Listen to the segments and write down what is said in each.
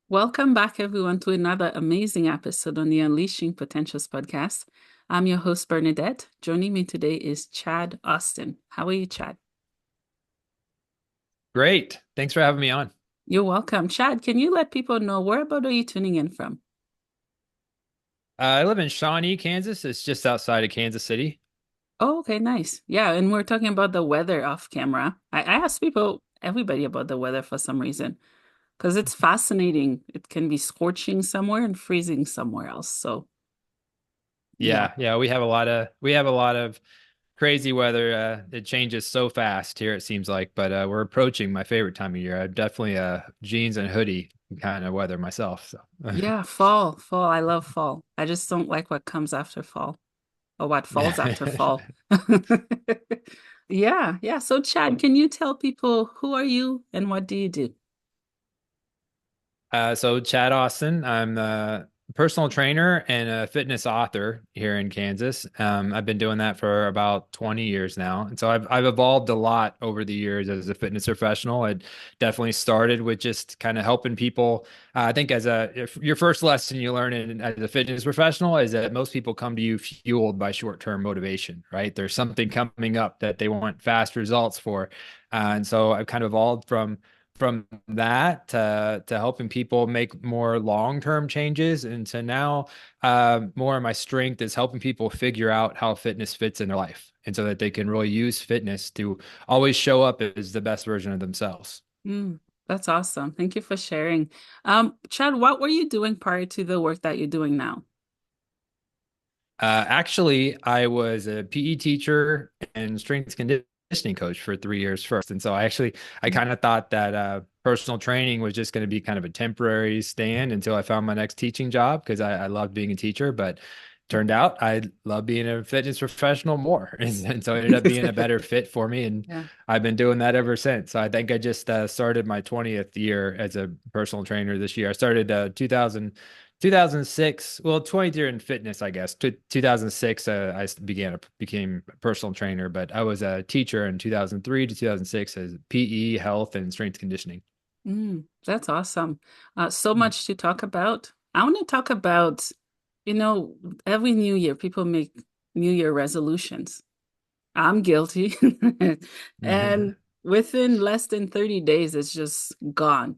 Welcome back, everyone, to another amazing episode on the Unleashing Potentials podcast. I'm your host, Bernadette. Joining me today is Chad Austin. How are you, Chad? Great. Thanks for having me on. You're welcome. Chad, can you let people know where about are you tuning in from? I live in Shawnee, Kansas. It's just outside of Kansas City. Oh, okay, nice. Yeah, and we're talking about the weather off camera. I ask people, everybody about the weather for some reason, because it's fascinating. It can be scorching somewhere and freezing somewhere else. So, yeah. Yeah, we have a lot of crazy weather. It changes so fast here, it seems like, but we're approaching my favorite time of year. I'm definitely a jeans and hoodie kind of weather myself. So Yeah, fall, fall. I love fall. I just don't like what comes after fall. Or what falls after fall. Yeah, yeah. So, Chad, can you tell people who are you and what do you do? So Chad Austin, I'm a personal trainer and a fitness author here in Kansas. I've been doing that for about 20 years now. And so I've evolved a lot over the years as a fitness professional. It definitely started with just kind of helping people. I think if your first lesson you learn as a fitness professional is that most people come to you fueled by short-term motivation, right? There's something coming up that they want fast results for. And so I've kind of evolved from that to helping people make more long-term changes, and to now more of my strength is helping people figure out how fitness fits in their life, and so that they can really use fitness to always show up as the best version of themselves. Mm, that's awesome. Thank you for sharing. Chad, what were you doing prior to the work that you're doing now? Actually, I was a PE teacher and strength conditioning coach for 3 years first. And so I kind of thought that personal training was just going to be kind of a temporary stand until I found my next teaching job because I loved being a teacher. But turned out I love being a fitness professional more. And so it ended up being a better fit for me. And Yeah. I've been doing that ever since. So I think I just started my 20th year as a personal trainer this year. I started 2006, well, 20th year in fitness, I guess. 2006, became a personal trainer, but I was a teacher in 2003 to 2006 as PE, health, and strength conditioning. That's awesome. So much to talk about. I want to talk about, you know, every new year, people make New Year resolutions. I'm guilty. And within less than 30 days, it's just gone.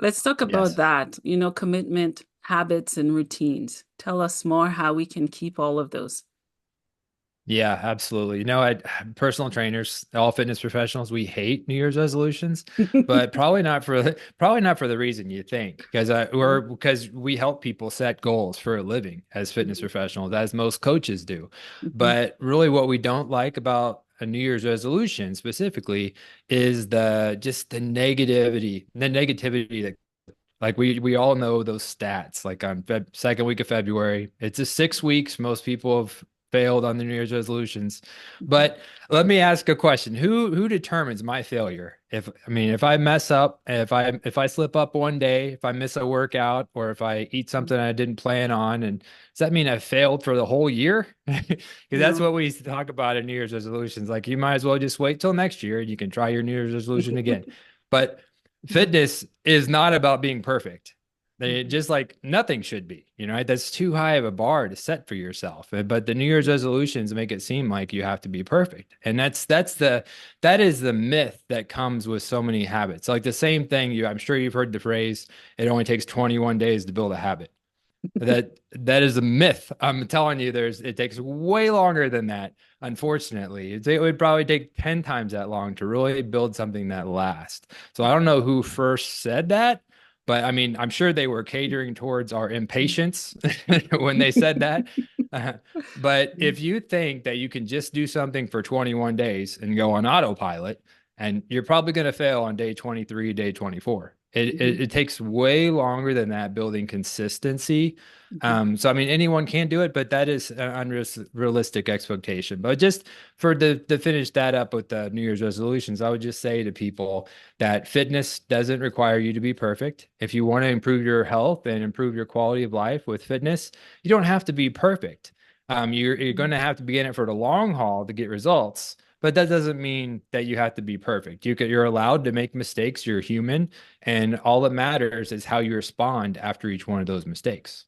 Let's talk about Yes. that, commitment, habits, and routines. Tell us more how we can keep all of those. Yeah, absolutely. Personal trainers, all fitness professionals, we hate New Year's resolutions, but probably not for the reason you think, because we help people set goals for a living as fitness professionals, as most coaches do. Mhm. But really, what we don't like about a New Year's resolution specifically is the negativity that, like, we all know those stats. Like on second week of February, it's just 6 weeks. Most people have failed on the New Year's resolutions. Mhm. But let me ask a question: Who determines my failure? If I mess up, if I slip up one day, if I miss a workout, or if I eat something I didn't plan on, and does that mean I failed for the whole year? Because that's No. what we talk about in New Year's resolutions. Like, you might as well just wait till next year and you can try your New Year's resolution again. But fitness is not about being perfect. Just like nothing should be, right? That's too high of a bar to set for yourself. But the New Year's resolutions make it seem like you have to be perfect. And that is the myth that comes with so many habits. Like the same thing, I'm sure you've heard the phrase, it only takes 21 days to build a habit. That is a myth. I'm telling you, it takes way longer than that. Unfortunately, it would probably take 10 times that long to really build something that lasts. So I don't know who first said that, but I mean, I'm sure they were catering towards our impatience when they said that. Uh, but if you think that you can just do something for 21 days and go on autopilot, and you're probably going to fail on day 23, day 24. It takes way longer than that building consistency. So I mean, anyone can do it, but that is an unrealistic expectation. But just to finish that up with the New Year's resolutions, I would just say to people that fitness doesn't require you to be perfect. If you want to improve your health and improve your quality of life with fitness, you don't have to be perfect. You're going to have to be in it for the long haul to get results. but that doesn't mean that you have to be perfect. You're allowed to make mistakes. You're human, and all that matters is how you respond after each one of those mistakes.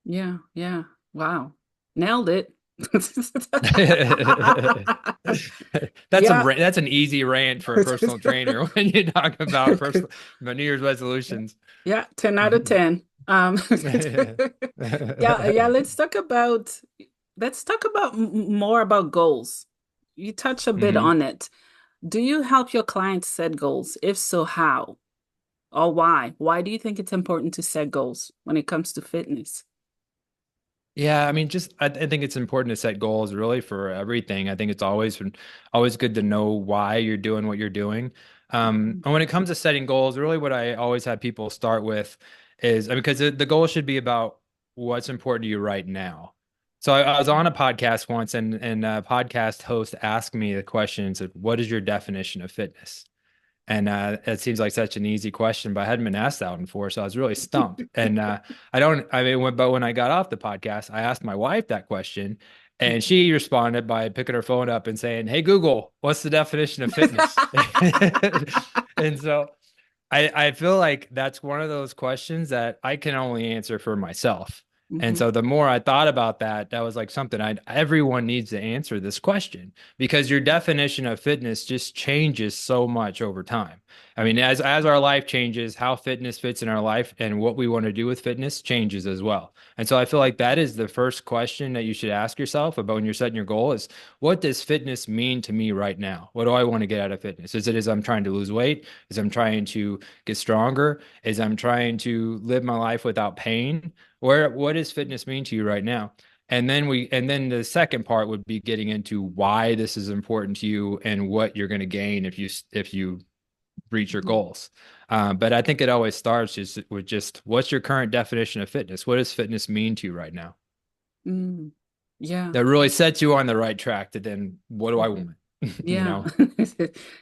Yeah, yeah. Wow. Nailed it. Yeah. That's an easy rant for a personal trainer when you talk about New Year's resolutions. Yeah, 10 out of 10. Yeah, yeah, let's talk about more about goals. You touch a bit Mhm. on it. Do you help your clients set goals? If so, how or why? Why do you think it's important to set goals when it comes to fitness? Yeah, I mean, I think it's important to set goals really for everything. I think it's always good to know why you're doing what you're doing. Mhm, And when it comes to setting goals, really what I always have people start with is, I mean, because the goal should be about what's important to you right now. So I was on a podcast once, and a podcast host asked me the question, said, "What is your definition of fitness?" And it seems like such an easy question, but I hadn't been asked that one before, so I was really stumped. And I mean, but when I got off the podcast, I asked my wife that question, and mhm. she responded by picking her phone up and saying, "Hey Google, what's the definition of fitness?" And so I feel like that's one of those questions that I can only answer for myself. And Mhm, so the more I thought about that, that was like something everyone needs to answer this question because your definition of fitness just changes so much over time. I mean, as our life changes, how fitness fits in our life and what we want to do with fitness changes as well. And so I feel like that is the first question that you should ask yourself about when you're setting your goal is what does fitness mean to me right now? What do I want to get out of fitness? Is it as I'm trying to lose weight? Is I'm trying to get stronger? Is I'm trying to live my life without pain? What does fitness mean to you right now? And then the second part would be getting into why this is important to you and what you're going to gain if you reach your mhm, goals. But I think it always starts just with just what's your current definition of fitness? What does fitness mean to you right now? mm. Yeah. That really sets you on the right track to then what do I want? Mhm. You Yeah. know?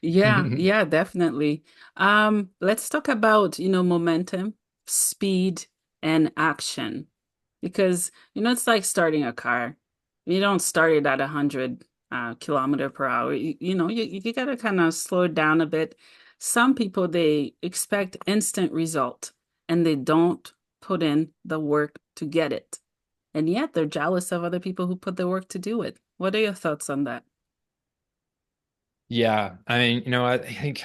Yeah, yeah, definitely. Let's talk about, momentum, speed, and action. Because, it's like starting a car. You don't start it at 100 kilometer per hour. You gotta kind of slow it down a bit. Some people, they expect instant result and they don't put in the work to get it. And yet they're jealous of other people who put the work to do it. What are your thoughts on that? Yeah. I mean, I think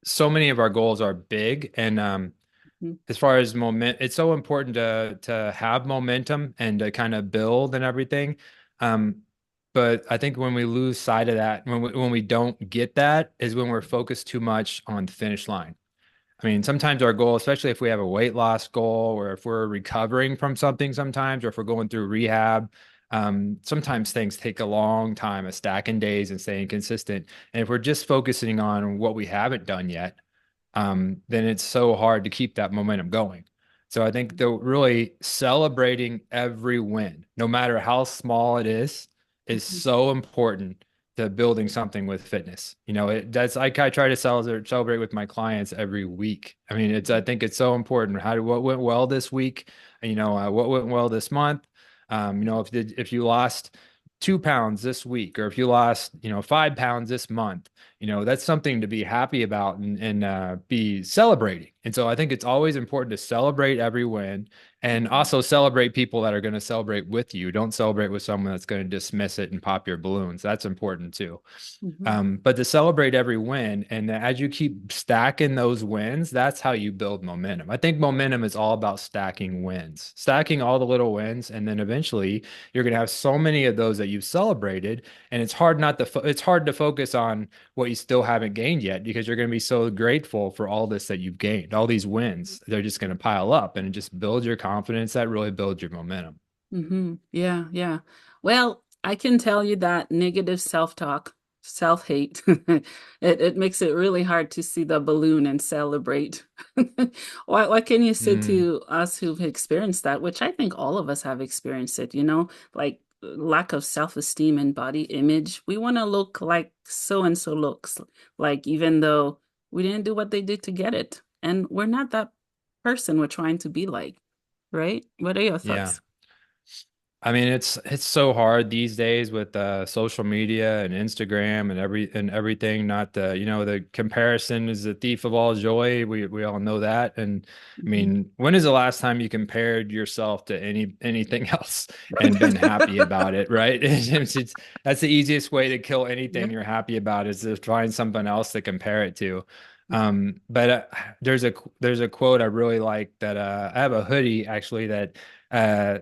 so many of our goals are big and Mhm, as far as it's so important to have momentum and to kind of build and everything. Um, but I think when we lose sight of that, when we don't get that, is when we're focused too much on the finish line. I mean, sometimes our goal, especially if we have a weight loss goal or if we're recovering from something sometimes, or if we're going through rehab, sometimes things take a long time, a stacking days and staying consistent. And if we're just focusing on what we haven't done yet, then it's so hard to keep that momentum going. So I think the really celebrating every win, no matter how small it is mhm, so important to building something with fitness. That's like I try to celebrate with my clients every week. I mean, I think it's so important. What went well this week? What went well this month? If you lost 2 pounds this week, or if you lost, 5 pounds this month, that's something to be happy about and be celebrating. And so I think it's always important to celebrate every win and mhm, also celebrate people that are going to celebrate with you. Don't celebrate with someone that's going to dismiss it and pop your balloons. That's important too. mhm, But to celebrate every win, and as you keep stacking those wins, that's how you build momentum. I think momentum is all about stacking wins, stacking all the little wins, and then eventually you're going to have so many of those that you've celebrated, and it's hard to focus on what you still haven't gained yet because you're going to be so grateful for all this that you've gained, all these wins. They're just going to pile up, and it just builds your confidence. That really builds your momentum. Yeah, yeah. Well, I can tell you that negative self-talk, self-hate, it makes it really hard to see the balloon and celebrate. What can you say Mm, to us who've experienced that, which I think all of us have experienced it, like lack of self-esteem and body image. We want to look like so and so looks, like even though we didn't do what they did to get it. And we're not that person we're trying to be like, right? What are your yeah. thoughts? I mean, it's so hard these days with social media and Instagram and everything. Not the, the comparison is the thief of all joy. We all know that. And I Mhm. mean, when is the last time you compared yourself to anything else and been happy about it, right? That's the easiest way to kill anything Yeah. you're happy about is to find something else to compare it to. But there's a quote I really like that I have a hoodie actually that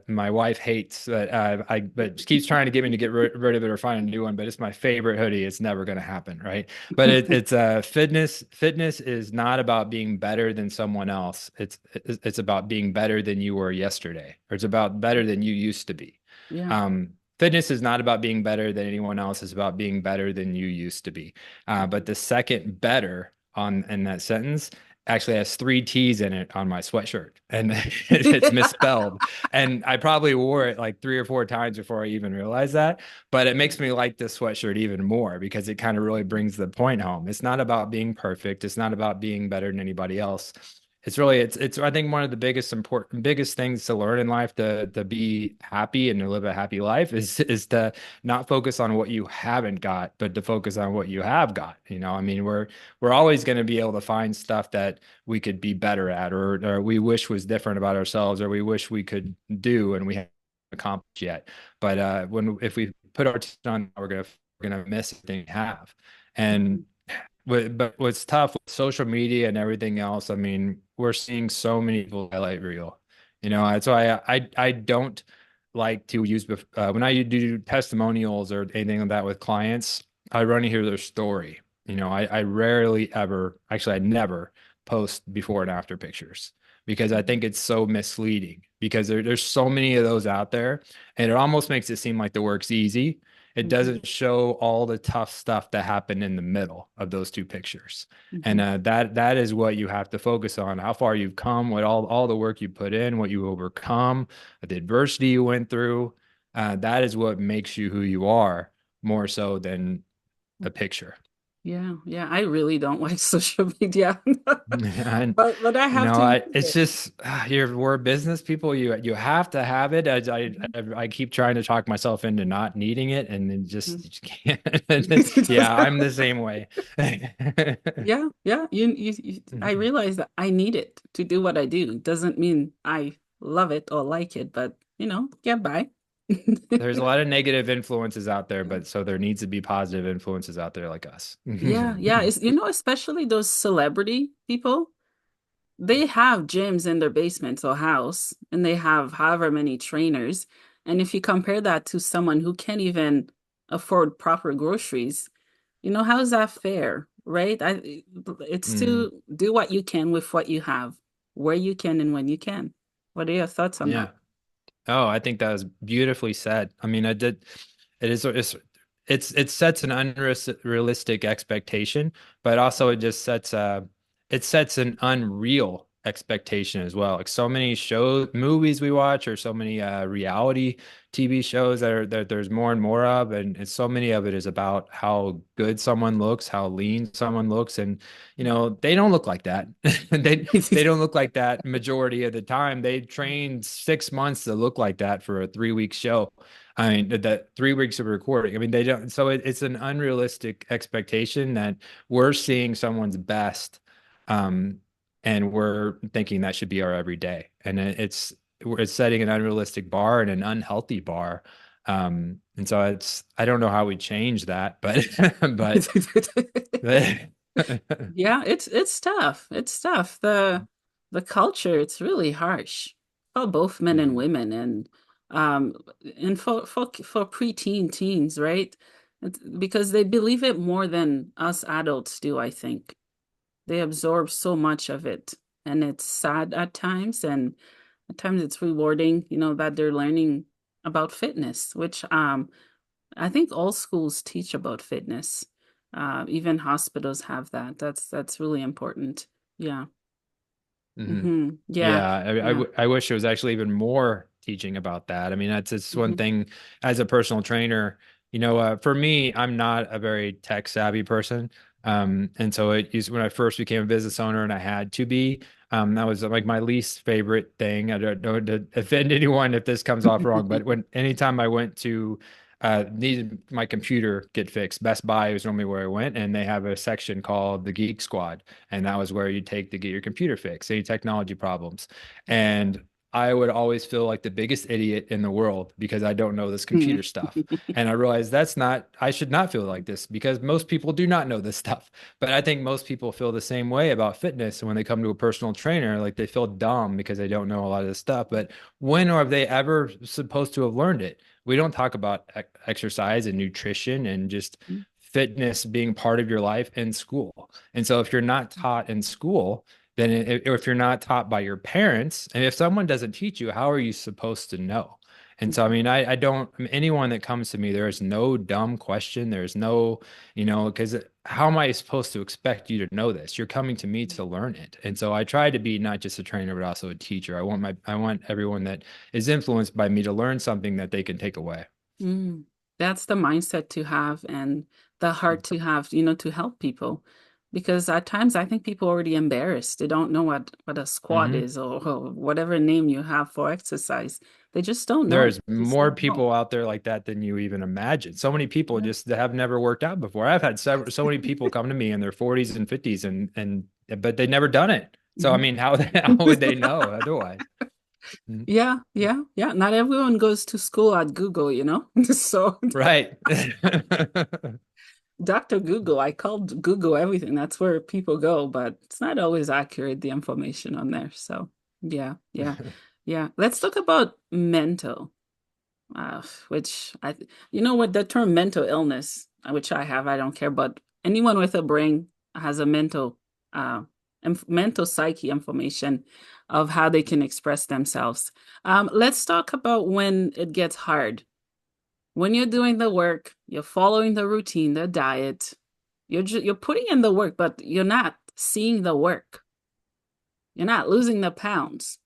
my wife hates, but she keeps trying to get me to get rid of it or find a new one. But it's my favorite hoodie. It's never going to happen, right? But it's fitness is not about being better than someone else. It's about being better than you were yesterday, or it's about better than you used to be. Yeah. Fitness is not about being better than anyone else. It's about being better than you used to be. But the second better on in that sentence actually has three T's in it on my sweatshirt, and it's misspelled. And I probably wore it like 3 or 4 times before I even realized that. But it makes me like this sweatshirt even more because it kind of really brings the point home. It's not about being perfect. It's not about being better than anybody else. It's I think one of the biggest things to learn in life to be happy and to live a happy life is to not focus on what you haven't got, but to focus on what you have got. I mean, we're always going to be able to find stuff that we could be better at, or we wish was different about ourselves, or we wish we could do and we haven't accomplished yet. But when if we put our attention on, we're gonna miss anything we have. And but what's tough with social media and everything else, I mean, we're seeing so many people highlight reel. That's why I don't like to use when I do testimonials or anything like that with clients, I run to hear their story. I rarely ever, actually, I never post before and after pictures because I think it's so misleading because there's so many of those out there and it almost makes it seem like the work's easy. It Mhm. doesn't show all the tough stuff that happened in the middle of those two pictures. And Mhm. that is what you have to focus on, how far you've come, what all the work you put in, what you overcome, the adversity you went through. That is what makes you who you are more so than a picture. Yeah, yeah, I really don't like social media. And But I have to use it's it. just we're business people. You have to have it. As Mhm. I keep trying to talk myself into not needing it, and then just, Mhm. you just can't. Yeah, I'm the same way. Yeah, yeah. I realize that I need it to do what I do. Doesn't mean I love it or like it, but get by. There's a lot of negative influences out there, but so there needs to be positive influences out there like us. Yeah, yeah. It's especially those celebrity people. They have gyms in their basements or house, and they have however many trainers. And if you compare that to someone who can't even afford proper groceries, how is that fair, right? It's Mhm. to do what you can with what you have, where you can and when you can. What are your thoughts on that? Yeah. Oh, I think that was beautifully said. I mean, I did. It sets an unrealistic expectation, but also it sets an unreal expectation as well. Like so many movies we watch, or so many reality TV shows that there's more and more of, and so many of it is about how good someone looks, how lean someone looks, and they don't look like that. They don't look like that majority of the time. They trained 6 months to look like that for a 3 week show. I mean, that 3 weeks of recording. I mean, they don't. So it's an unrealistic expectation that we're seeing someone's best, um, and we're thinking that should be our everyday. And it's setting an unrealistic bar and an unhealthy bar. And so I don't know how we change that, but but Yeah, it's tough. It's tough. The culture, it's really harsh for both men and Mhm. women, um and for preteen teens, right? Because they believe it more than us adults do, I think. They absorb so much of it, and it's sad at times, and at times it's rewarding, that they're learning about fitness, which I think all schools teach about fitness. Even hospitals have that. That's really important. Yeah. Mhm. Yeah. Yeah, Yeah. I wish it was actually even more teaching about that. I mean, that's it's one Hmm. thing as a personal trainer. For me, I'm not a very tech savvy person. And so it used when I first became a business owner and I had to be, that was like my least favorite thing. I don't know to offend anyone if this comes off wrong, but when anytime I went to needed my computer get fixed, Best Buy was normally where I went, and they have a section called the Geek Squad, and that was where you take to get your computer fixed, any technology problems. And I would always feel like the biggest idiot in the world because I don't know this computer stuff. And I realized that's not, I should not feel like this because most people do not know this stuff. But I think most people feel the same way about fitness. And when they come to a personal trainer, like they feel dumb because they don't know a lot of this stuff. But when are they ever supposed to have learned it? We don't talk about exercise and nutrition and just fitness being part of your life in school. And so if you're not taught in school, then if you're not taught by your parents, and if someone doesn't teach you, how are you supposed to know? And so, I mean, I don't, I mean, anyone that comes to me, there is no dumb question. There's no, because how am I supposed to expect you to know this? You're coming to me to learn it. And so I try to be not just a trainer, but also a teacher. I want everyone that is influenced by me to learn something that they can take away. Mm, that's the mindset to have and the heart to have, to help people. Because at times I think people are already embarrassed. They don't know what a squat Hmm. is or whatever name you have for exercise. They just don't know. There's Just more don't know. people out there like that than you even imagine. So many people Yeah. just that have never worked out before. I've had so many people come to me in their 40s and 50s and but they never done it. So I Mhm. mean, how would they know otherwise? Mhm. Yeah, yeah, yeah. Not everyone goes to school at Google. So Right. Dr. Google, I called Google everything. That's where people go, but it's not always accurate, the information on there. So yeah, yeah, yeah. Let's talk about mental. Which you know what, the term mental illness, which I have, I don't care, but anyone with a brain has a uh, mental psyche information of how they can express themselves. Let's talk about when it gets hard. When you're doing the work, you're following the routine, the diet, you're putting in the work, but you're not seeing the work. You're not losing the pounds,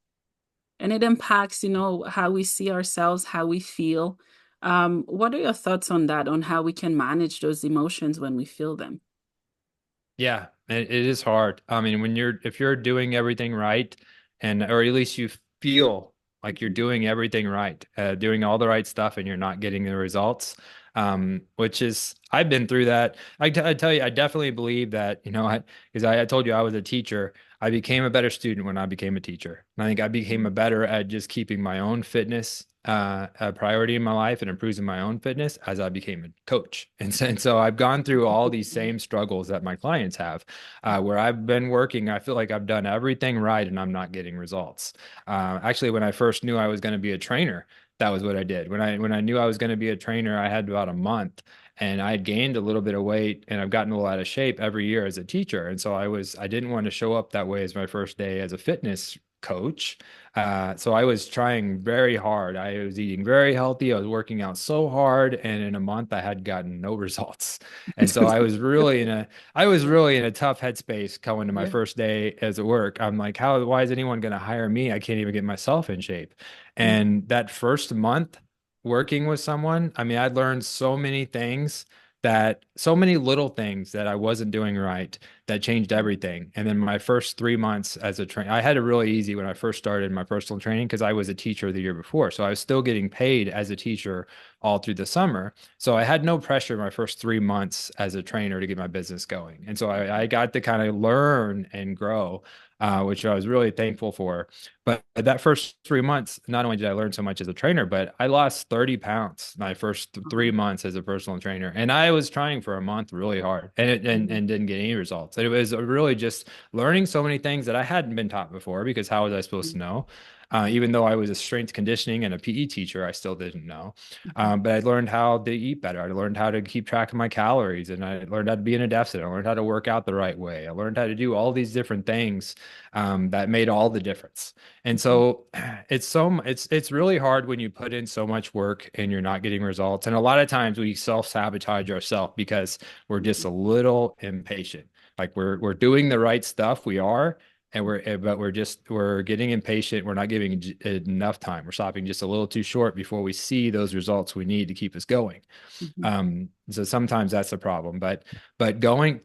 and it impacts how we see ourselves, how we feel. What are your thoughts on that, on how we can manage those emotions when we feel them? Yeah, it is hard. I mean, if you're doing everything right, and or at least you feel like you're Mhm. doing everything right, doing all the right stuff, and you're not getting the results, which is I've been through that. I tell you, I definitely believe that because I told you I was a teacher. I became a better student when I became a teacher. And I think I became a better at just keeping my own fitness a priority in my life and improving my own fitness as I became a coach. And so I've gone through all these same struggles that my clients have, where I've been working. I feel like I've done everything right and I'm not getting results. Actually, when I first knew I was going to be a trainer, that was what I did. When I knew I was going to be a trainer, I had about a month and I had gained a little bit of weight and I've gotten a lot of shape every year as a teacher. And so I didn't want to show up that way as my first day as a fitness coach. So I was trying very hard. I was eating very healthy. I was working out so hard, and in a month I had gotten no results. And so I was really in a tough headspace going to my Yeah. first day as at work. I'm like, why is anyone going to hire me? I can't even get myself in shape. And that first month working with someone, I mean, I learned so many things so many little things that I wasn't doing right that changed everything. And then my first 3 months as a trainer, I had it really easy when I first started my personal training because I was a teacher the year before. So I was still getting paid as a teacher all through the summer. So I had no pressure my first 3 months as a trainer to get my business going. And so I got to kind of learn and grow, which I was really thankful for. But that first 3 months, not only did I learn so much as a trainer, but I lost 30 pounds my first 3 months as a personal trainer. And I was trying for a month really hard and didn't get any results. It was really just learning so many things that I hadn't been taught before because how was I supposed to know? Even though I was a strength conditioning and a PE teacher, I still didn't know. But I learned how to eat better. I learned how to keep track of my calories and I learned how to be in a deficit. I learned how to work out the right way. I learned how to do all these different things that made all the difference. And so it's really hard when you put in so much work and you're not getting results. And a lot of times we self-sabotage ourselves because we're just a little impatient. Like we're doing the right stuff, we are, and we're getting impatient. We're not giving enough time. We're stopping just a little too short before we see those results we need to keep us going. Mhm. So sometimes that's a problem, but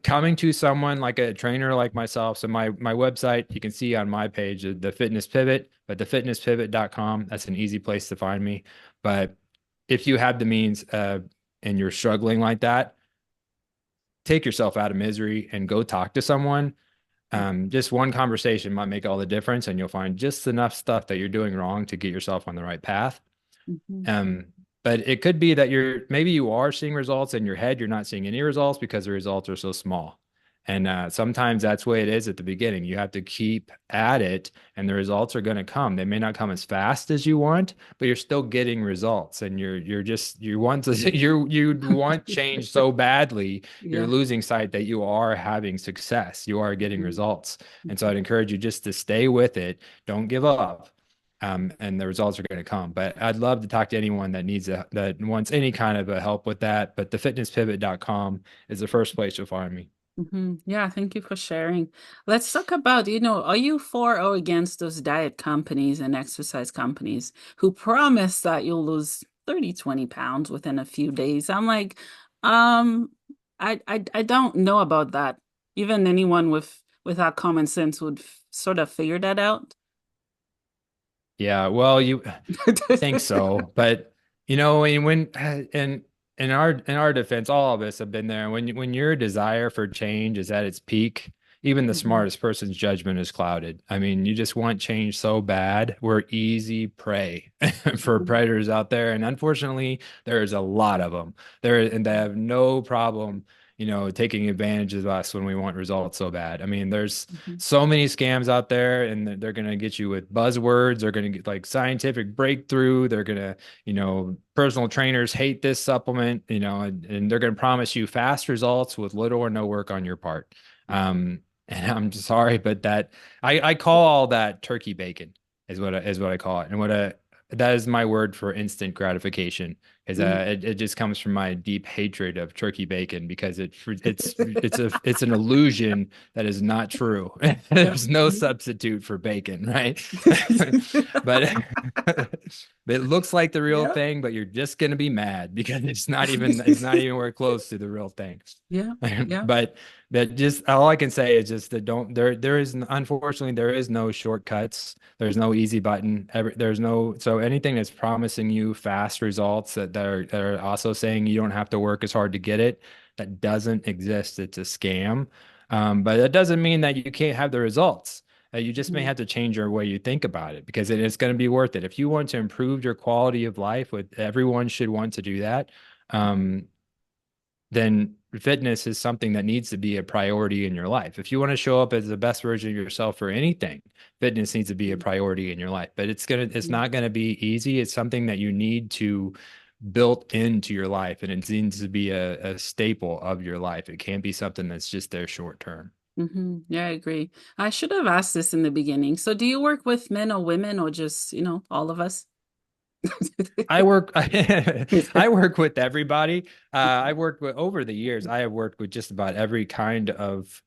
coming to someone like a trainer like myself. So my website, you can see on my page, the Fitness Pivot, but thefitnesspivot.com, that's an easy place to find me. But if you have the means, and you're struggling like that, take yourself out of misery and go talk to someone. Just one conversation might make all the difference, and you'll find just enough stuff that you're doing wrong to get yourself on the right path. Mhm. Um, but it could be that maybe you are seeing results in your head, you're not seeing any results because the results are so small. And sometimes that's the way it is at the beginning. You have to keep at it, and the results are going to come. They may not come as fast as you want, but you're still getting results. And you want to you want change so badly, you're Yeah. losing sight that you are having success. You are getting Mhm. results. And so Mhm. I'd encourage you just to stay with it. Don't give up, and the results are going to come. But I'd love to talk to anyone that wants any kind of a help with that. But thefitnesspivot.com is the first place you'll find me. Yeah, thank you for sharing. Let's talk about, are you for or against those diet companies and exercise companies who promise that you'll lose 30, 20 pounds within a few days? I'm like, um, I don't know about that. Even anyone without common sense would sort of figure that out. Yeah, well, you think so, but and in our defense, all of us have been there. When your desire for change is at its peak, even the Mhm. smartest person's judgment is clouded. I mean, you just want change so bad. We're easy prey for Mhm. predators out there, and unfortunately, there's a lot of them there, and they have no problem, taking advantage of us when we want results so bad. I mean, there's Mhm. so many scams out there, and they're going to get you with buzzwords. They're going to get like scientific breakthrough. They're going to, personal trainers hate this supplement, and they're going to promise you fast results with little or no work on your part. And I'm sorry, but I call all that turkey bacon is what I call it. And that is my word for instant gratification, is Mhm. it just comes from my deep hatred of turkey bacon, because it's an illusion that is not true. Yeah. There's no Mhm. substitute for bacon, right? But it looks like the real Yeah. thing, but you're just gonna be mad because it's not even anywhere close to the real thing. Yeah. Yeah. But that just all I can say is just that don't there is unfortunately there is no shortcuts. There's no easy button. There's no so anything that's promising you fast results that are also saying you don't have to work as hard to get it, that doesn't exist. It's a scam. But that doesn't mean that you can't have the results. You just may Mhm. have to change your way you think about it, because it's going to be worth it. If you want to improve your quality of life, everyone should want to do that. Um, then fitness is something that needs to be a priority in your life. If you want to show up as the best version of yourself for anything, fitness needs to be a priority in your life. But it's Mhm. not gonna be easy. It's something that you need to built into your life, and it needs to be a staple of your life. It can't be something that's just there short term. Yeah, I agree. I should have asked this in the beginning. So, do you work with men or women or just, all of us? I work I work with everybody. I worked with over the years. I have worked with just about every kind of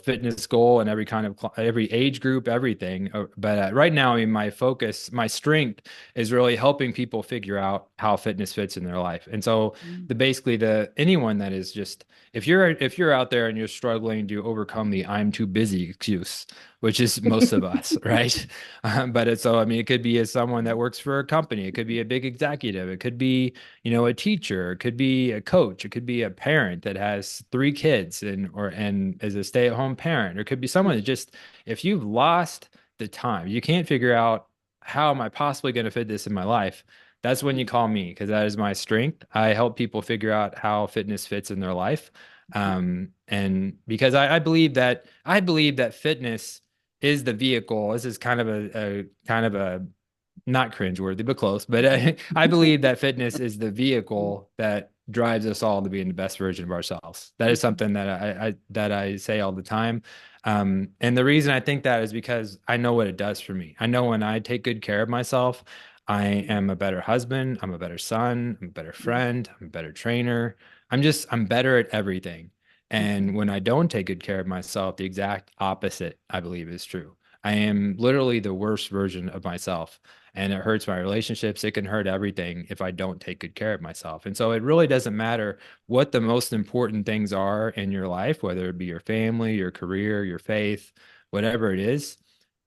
fitness goal, and every kind of every age group, everything. But right now, I mean, my focus, my strength is really helping people figure out how fitness fits in their life. And so the anyone that is just if you're out there and you're struggling to overcome the "I'm too busy" excuse, which is most of us, right? But so I mean, it could be as someone that works for a company, it could be a big executive, it could be a teacher, it could be a coach, it could be a parent that has three kids and is a stay-at-home parent, or it could be someone that just, if you've lost the time, you can't figure out how am I possibly going to fit this in my life. That's when you call me, because that is my strength. I help people figure out how fitness fits in their life. And because I believe that fitness is the vehicle. This is kind of a not cringeworthy, but close. But I believe that fitness is the vehicle that drives us all to being the best version of ourselves. That is something that I say all the time. And the reason I think that is because I know what it does for me. I know when I take good care of myself, I am a better husband, I'm a better son, I'm a better friend, I'm a better trainer. I'm better at everything. And Mhm. when I don't take good care of myself, the exact opposite, I believe, is true. I am literally the worst version of myself. And it hurts my relationships. It can hurt everything if I don't take good care of myself. And so it really doesn't matter what the most important things are in your life, whether it be your family, your career, your faith, whatever it is.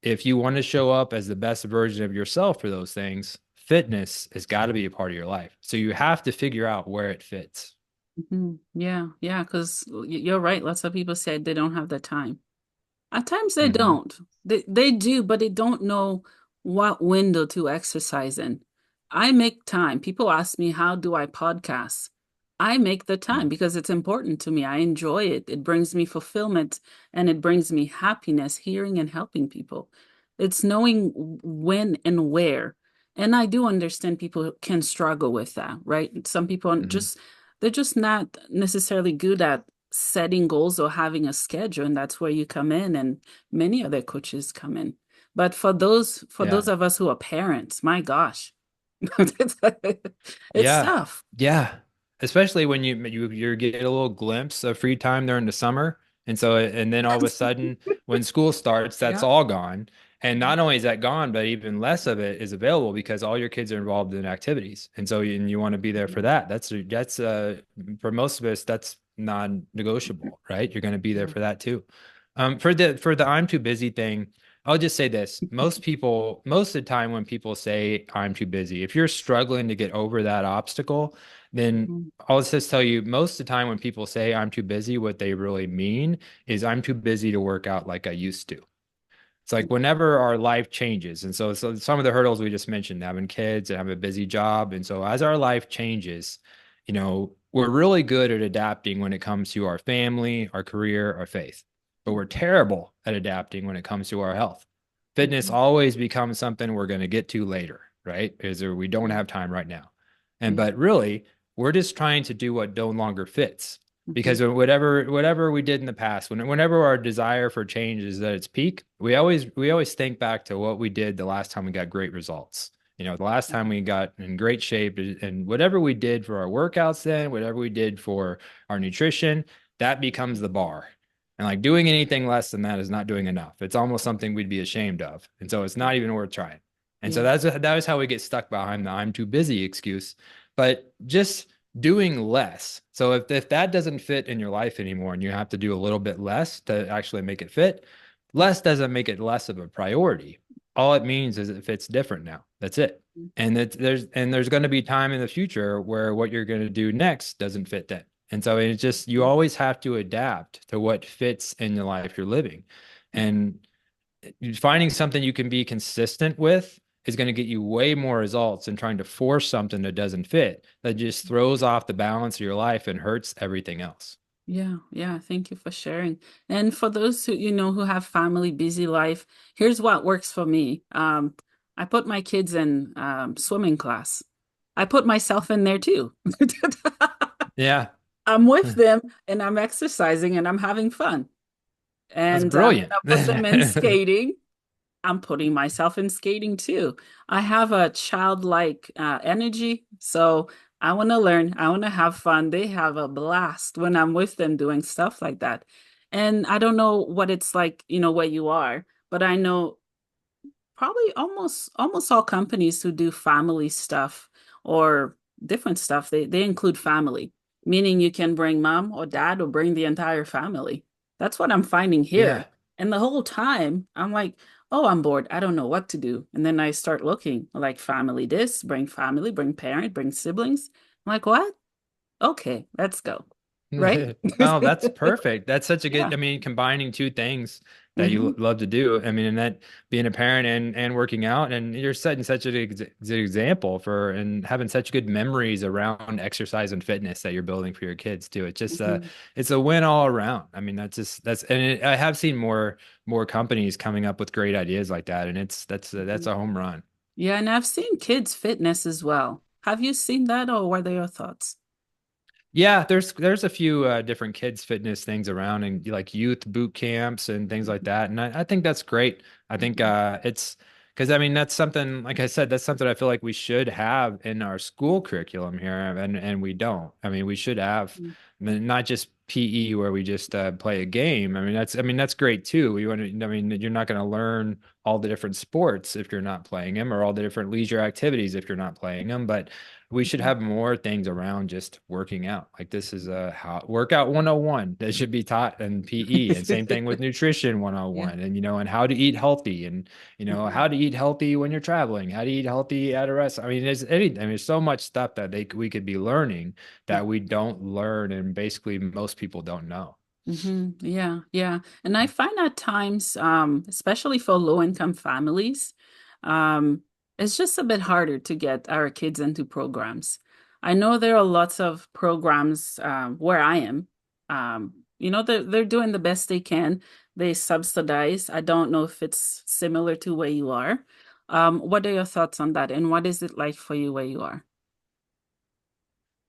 If you want to show up as the best version of yourself for those things, fitness has got to be a part of your life. So you have to figure out where it fits. Mhm. Yeah, yeah, because you're right. Lots of people say they don't have the time. At times they Hmm. don't. They do, but they don't know what window to exercise in. I make time. People ask me, how do I podcast? I make the time because it's important to me. I enjoy it. It brings me fulfillment and it brings me happiness hearing and helping people. It's knowing when and where. And I do understand people can struggle with that, right? Some people are Hmm. just they're just not necessarily good at setting goals or having a schedule, and that's where you come in and many other coaches come in. But for those Yeah. of us who are parents, my gosh, it's Yeah. tough. Yeah. Especially when you get a little glimpse of free time during the summer. And so and then all of a sudden when school starts, that's Yeah. all gone. And not only is that gone, but even less of it is available because all your kids are involved in activities. And so you want to be there for that. That's for most of us, that's non-negotiable, right? You're going to be there Yeah. for that too. For the I'm too busy thing, I'll just say this. Most people, most of the time when people say I'm too busy, if you're struggling to get over that obstacle, then Mhm. I'll just tell you most of the time when people say I'm too busy, what they really mean is I'm too busy to work out like I used to. It's like whenever our life changes, and so some of the hurdles we just mentioned, having kids and having a busy job, and so as our life changes, we're really good at adapting when it comes to our family, our career, our faith, but we're terrible at adapting when it comes to our health. Fitness Mhm. always becomes something we're going to get to later, right? Because we don't Yeah. have time right now, and Yeah. but really, we're just trying to do what no longer fits Mhm. because whatever we did in the past, whenever our desire for change is at its peak, we always think back to what we did the last time we got great results. The last time we got in great shape, and whatever we did for our workouts then, whatever we did for our nutrition, that becomes the bar. And like doing anything less than that is not doing enough. It's almost something we'd be ashamed of. And so it's not even worth trying. And so Yeah. that is how we get stuck behind the I'm too busy excuse. But just doing less. So if that doesn't fit in your life anymore and you have to do a little bit less to actually make it fit, less doesn't make it less of a priority. All it means is it fits different now. That's it. And there's going to be time in the future where what you're going to do next doesn't fit that. And so it's just you always have to adapt to what fits in the life you're living. And finding something you can be consistent with is going to get you way more results than trying to force something that doesn't fit, that just throws off the balance of your life and hurts everything else. Yeah, yeah, thank you for sharing. And for those who have family, busy life, here's what works for me. I put my kids in swimming class. I put myself in there too. Yeah, I'm with them and I'm exercising and I'm having fun. that's And brilliant. I put them in skating. I'm putting myself in skating too. I have a childlike energy, so I want to learn. I want to have fun. They have a blast when I'm with them doing stuff like that. And I don't know what it's like, where you are, but I know probably almost all companies who do family stuff or different stuff, they include family, meaning you can bring mom or dad or bring the entire family. That's what I'm finding here. Yeah. And the whole time I'm like, oh, I'm bored. I don't know what to do. And then I start looking like family this, bring family, bring parent, bring siblings. I'm like, what? Okay, let's go. Right? Oh, that's perfect. That's such a good, Yeah. I mean, combining two things that you Hmm. love to do. I mean, and that being a parent and working out, and you're setting such an example for and having such good memories around exercise and fitness that you're building for your kids too. It's just Hmm. it's a win all around. I mean, I have seen more companies coming up with great ideas like that, and that's a home run. Yeah, and I've seen kids fitness as well. Have you seen that or what are your thoughts? Yeah, there's a few different kids fitness things around and like youth boot camps and things like that. And I think that's great. I think Mhm. it's because I mean that's something like I said, that's something I feel like we should have in our school curriculum here and we don't. I mean, we should have not just PE where we just play a game. I mean that's great too. We want to, I mean, you're not going to learn all the different sports if you're not playing them, or all the different leisure activities if you're not playing them. But we should have more things around just working out. Like this is a how workout 101 that should be taught in PE, and same thing with nutrition Yeah. 101, and and how to eat healthy, and Mhm. how to eat healthy when you're traveling, how to eat healthy at a restaurant. I mean, there's so much stuff that we could be learning that we don't learn, and basically most people don't know. Yeah, yeah. And I find at times, especially for low-income families, um, it's just a bit harder to get our kids into programs. I know there are lots of programs where I am. They're doing the best they can. They subsidize. I don't know if it's similar to where you are. What are your thoughts on that? And what is it like for you where you are?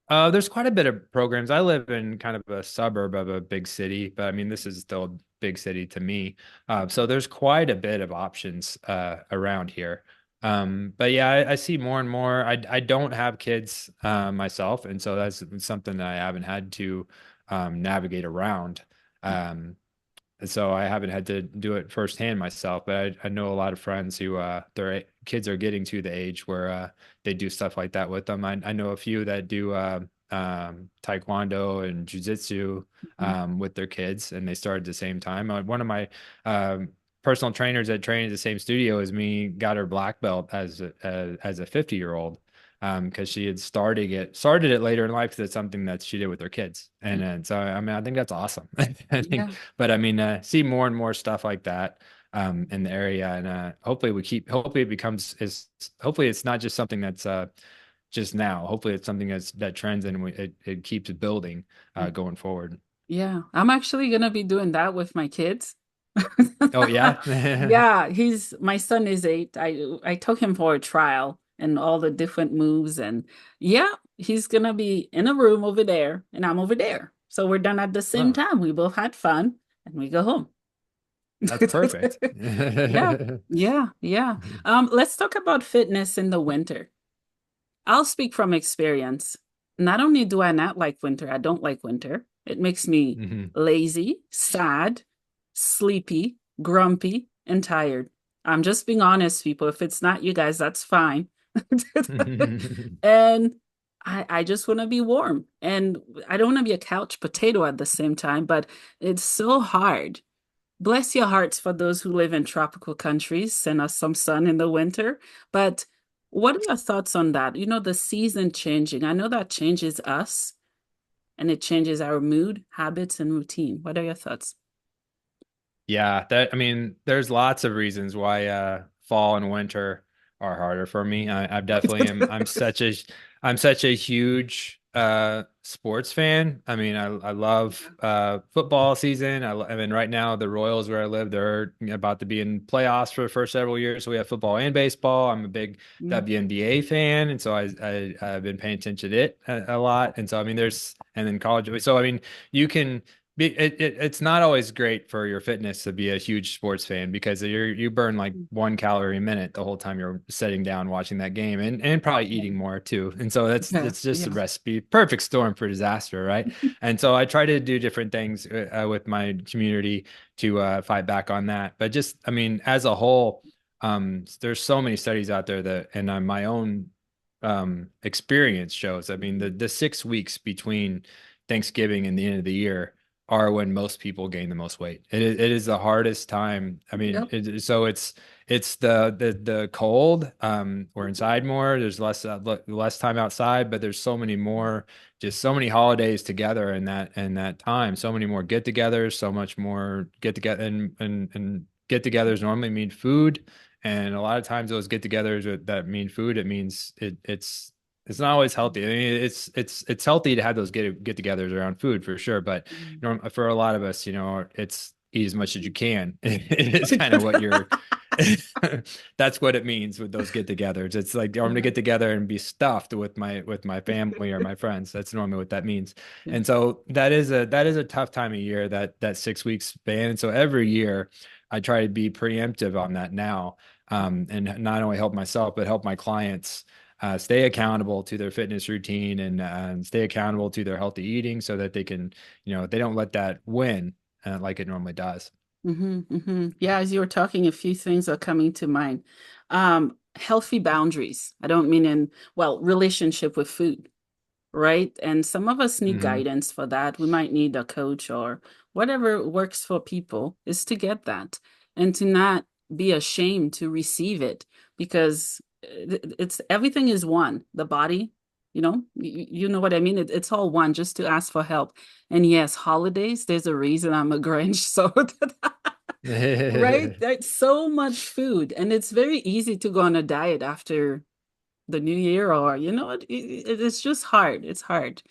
There's quite a bit of programs. I live in kind of a suburb of a big city, but I mean, this is still a big city to me. So there's quite a bit of options around here. But yeah, I see more and more. I don't have kids myself, and so that's something that I haven't had to navigate around. Um, And so I haven't had to do it firsthand myself, but I know a lot of friends who their kids are getting to the age where they do stuff like that with them. I know a few that do taekwondo and jujitsu Mhm. with their kids, and they started at the same time. One of my personal trainers that trained at the same studio as me got her black belt as a 50-year-old because she had started it later in life because it's something that she did with her kids. And then so I mean I think that's awesome. I think, Yeah. but I mean see more and more stuff like that in the area, and hopefully it becomes is hopefully it's not just something that's just now. Hopefully it's something that trends, and it keeps building going forward. Yeah, I'm actually gonna be doing that with my kids. Oh yeah. Yeah, he's my son is 8. I took him for a trial and all the different moves, and yeah, he's gonna be in a room over there and I'm over there. So we're done at the same Oh, time. We both had fun and we go home. that's perfect. Yeah, yeah, yeah. Let's talk about fitness in the winter. I'll speak from experience. Not only do I not like winter, I don't like winter. It makes me lazy, sad, sleepy, grumpy, and tired. I'm just being honest, people. If it's not you guys, that's fine. Mhm. And I just want to be warm. And I don't want to be a couch potato at the same time, but it's so hard. Bless your hearts for those who live in tropical countries. Send us some sun in the winter. But what are your thoughts on that? The season changing. I know that changes us and it changes our mood, habits, and routine. What are your thoughts? Yeah, I mean, there's lots of reasons why fall and winter are harder for me. I definitely am. I'm such a huge sports fan. I mean, I love football season. I mean, right now the Royals where I live, they're about to be in playoffs for the first several years. So we have football and baseball. I'm a big Yeah. WNBA fan, and so I've been paying attention to it a lot. And so I mean, and then college. So I mean, you can it's not always great for your fitness to be a huge sports fan because you burn like 1 calorie a minute the whole time you're sitting down watching that game, and probably eating more too. And so Yeah. it's just a Yeah. recipe, perfect storm for disaster, right? And so I try to do different things with my community to fight back on that. But just, I mean, as a whole, there's so many studies out there that, and my own experience shows. I mean, the 6 weeks between Thanksgiving and the end of the year are when most people gain the most weight. It is the hardest time. I mean, Yep. so it's the cold. We're inside more. There's less time outside, but there's so many more, just so many holidays together in that time. So many more get-togethers. So much more get together, and get-togethers normally mean food. And a lot of times those get-togethers that mean food, it means it's not always healthy. I mean, it's healthy to have those get-togethers around food for sure, but for a lot of us, it's eat as much as you can. It's kind of what you're. That's what it means with those get-togethers. It's like I'm gonna Yeah. get together and be stuffed with my family or my friends. That's normally what that means. Yeah. And so that is a tough time of year, that 6 weeks span. And so every year I try to be preemptive on that now, and not only help myself but help my clients stay accountable to their fitness routine and stay accountable to their healthy eating so that they can, they don't let that win like it normally does. Yeah, as you were talking, a few things are coming to mind. Healthy boundaries. I don't mean in, well, relationship with food, right? And some of us need Hmm. guidance for that. We might need a coach or whatever works for people is to get that and to not be ashamed to receive it because it's everything is one. The body, you know what I mean? It's all one, just to ask for help. And yes, holidays, there's a reason I'm a Grinch. So, right? There's so much food, and it's very easy to go on a diet after the new year or it's just hard, it's hard.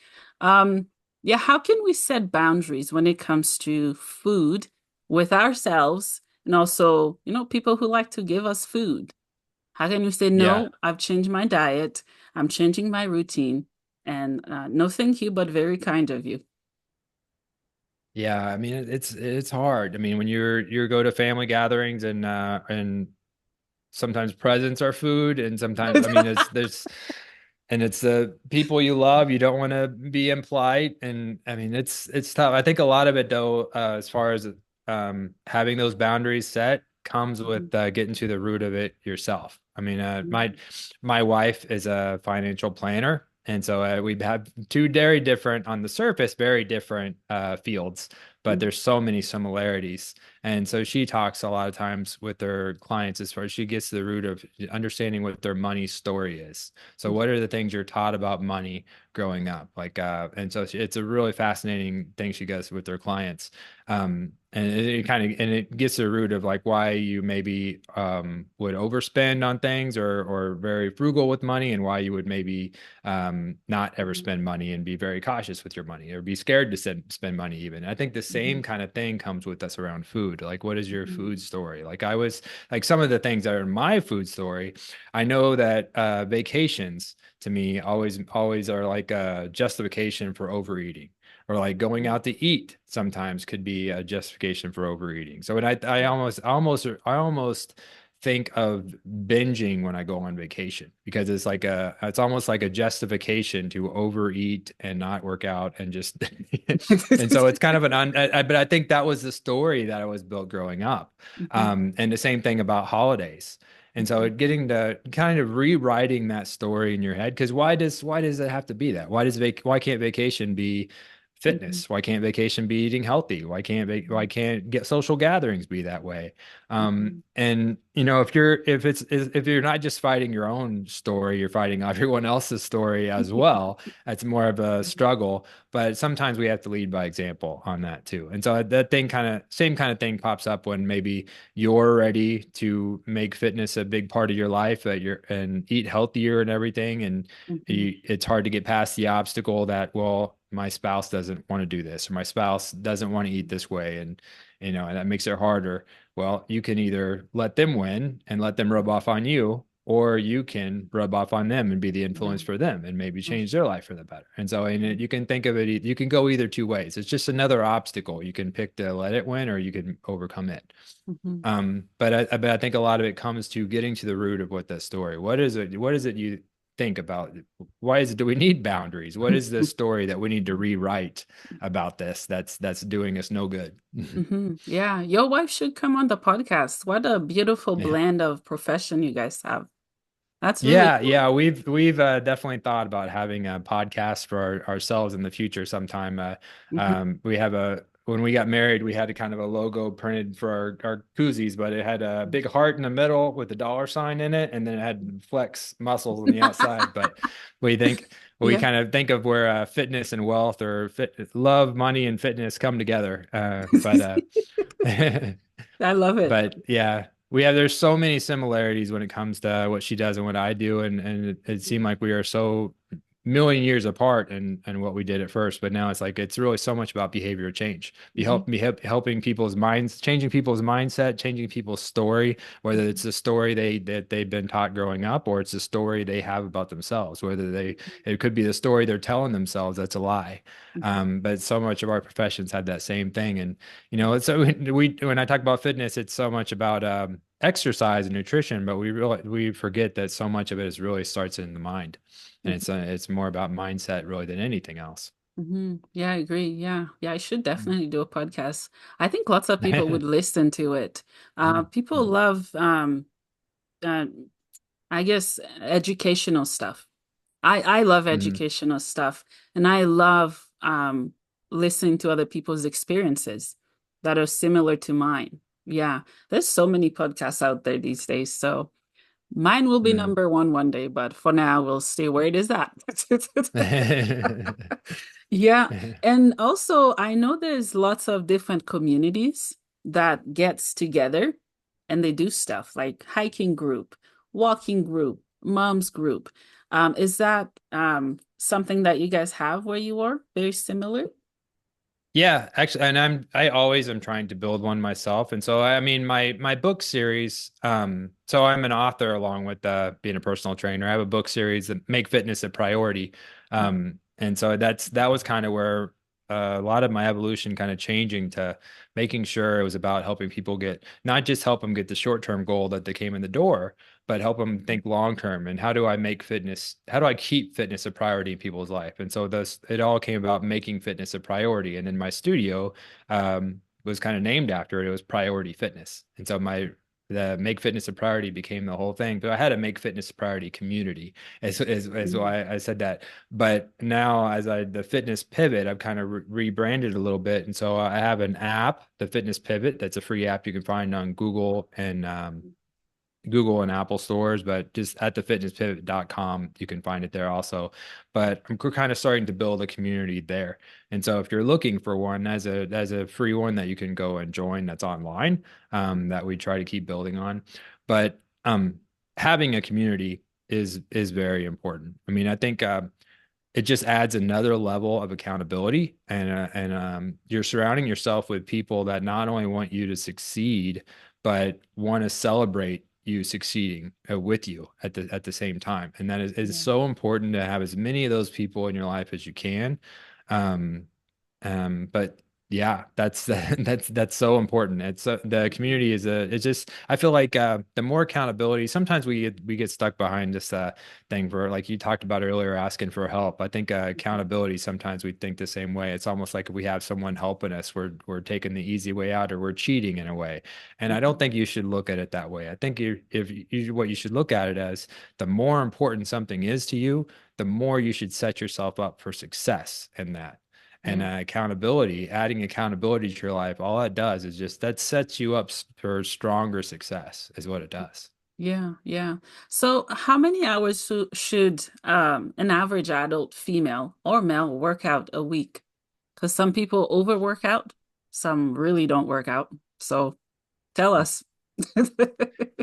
um yeah, how can we set boundaries when it comes to food with ourselves and also people who like to give us food? How can you say Yeah. no, I've changed my diet, I'm changing my routine, and no thank you, but very kind of you. Yeah, I mean it's hard. I mean, when you go to family gatherings and sometimes presents are food and sometimes I mean it's the people you love, you don't want to be impolite, and I mean it's tough. I think a lot of it though, as far as having those boundaries set comes Mhm, with getting to the root of it yourself. I mean, mhm, my wife is a financial planner, and so we have two very different on the surface, very different fields, but mhm, there's so many similarities. And so she talks a lot of times with her clients as far as she gets to the root of understanding what their money story is. So mhm, what are the things you're taught about money growing up? Like, and so it's a really fascinating thing she does with her clients. And it kind of, and it gets to the root of like why you maybe would overspend on things or very frugal with money, and why you would maybe not ever mhm, spend money and be very cautious with your money or be scared to spend money even. I think the same mhm, kind of thing comes with us around food. Like, what is your mhm, food story? Like I was like some of the things that are in my food story. I know that vacations to me always are like a justification for overeating, or like going out to eat sometimes could be a justification for overeating. So when I almost think of binging when I go on vacation, because it's almost like a justification to overeat and not work out and just and so it's kind of but I think that was the story that I was built growing up. mhm, And the same thing about holidays. And so mhm, getting to kind of rewriting that story in your head, because why does it have to be that? Why can't vacation be mhm, fitness? Why can't vacation be eating healthy? Why can't get social gatherings be that way? mhm, And if you're not just fighting your own story, you're fighting everyone else's story as well. That's more of a mhm, struggle, but sometimes we have to lead by example on that too. And so that thing same kind of thing pops up when maybe you're ready to make fitness a big part of your life, and eat healthier and everything, and mhm, it's hard to get past the obstacle that, well, my spouse doesn't want to do this, or my spouse doesn't want to eat this way, and that makes it harder. Well, you can either let them win and let them rub off on you, or you can rub off on them and be the yeah, influence for them and maybe mhm, change their life for the better. And so, you can think of it, you can go either two ways. It's just another obstacle. You can pick to let it win, or you can overcome it. mhm. But I think a lot of it comes to getting to the root of what that story. What is it? What is it you think about? Why is it? Do we need boundaries? What is the story that we need to rewrite about this? That's doing us no good. Yeah, your wife should come on the podcast. What a beautiful Yeah. blend of profession you guys have. That's really Yeah, cool. yeah, we've definitely thought about having a podcast for ourselves in the future sometime. Mhm. We have a When we got married, we had a kind of a logo printed for our koozies, but it had a big heart in the middle with a dollar sign in it, and then it had flex muscles on the outside. But we Yeah, kind of think of where fitness and wealth, or love, money, and fitness come together. I love it. But yeah, there's so many similarities when it comes to what she does and what I do, and it seemed like we are so million years apart and what we did at first, but now it's like it's really so much about behavior change. Mhm. Helping people's minds, changing people's mindset, changing people's story, whether it's the story that they've been taught growing up, or it's the story they have about themselves, it could be the story they're telling themselves that's a lie. But so much of our professions had that same thing. And so when I talk about fitness, it's so much about exercise and nutrition, but we forget that so much of it is really starts in the mind, and it's more about mindset really than anything else. Yeah, I agree. Yeah. Yeah, I should definitely do a podcast. I think lots of people would listen to it. People love uh, I guess educational stuff. I love Mhm. educational stuff, and I love listening to other people's experiences that are similar to mine. Yeah, there's so many podcasts out there these days, so mine will be Mhm. number one day, but for now we'll stay where it is at. Yeah, and also I know there's lots of different communities that gets together and they do stuff like hiking group, walking group, mom's group. Is that something that you guys have where you are? Very similar? Yeah, actually, and I always am trying to build one myself. And so I mean my book series, so I'm an author along with being a personal trainer. I have a book series that make fitness a priority. And so that was kind of where a lot of my evolution kind of changing to making sure it was about helping people get not just help them get the short-term goal that they came in the door, but help them think long term. And how do I keep fitness a priority in people's life? And so this, it all came about making fitness a priority. And then my studio was kind of named after it. It was Priority Fitness. And so the make fitness a priority became the whole thing. But I had to make fitness a priority community as Mm, why I said that. But now the fitness pivot, I've kind of rebranded a little bit. And so I have an app, the Fitness Pivot, that's a free app you can find on Google and Apple stores, but just at thefitnesspivot.com, you can find it there also. But I'm kind of starting to build a community there. And so if you're looking for one as a free one that you can go and join that's online, that we try to keep building on. But having a community is very important. I mean, I think it just adds another level of accountability and you're surrounding yourself with people that not only want you to succeed but want to celebrate you succeeding with you at the same time, and that is yeah. so important to have as many of those people in your life as you can. um but yeah, that's so important. It's the community is a it's just I feel like the more accountability. Sometimes we get stuck behind this thing for like you talked about earlier, asking for help. I think accountability. Sometimes we think the same way. It's almost like if we have someone helping us, we're taking the easy way out or we're cheating in a way. And I don't think you should look at it that way. I think what you should look at it as the more important something is to you, the more you should set yourself up for success in that. And Yeah. accountability, adding accountability to your life, all that does is just that sets you up for stronger success, is what it does. Yeah, yeah. So, how many hours should an average adult female or male work out a week? Because some people overwork out, some really don't work out. So, tell us.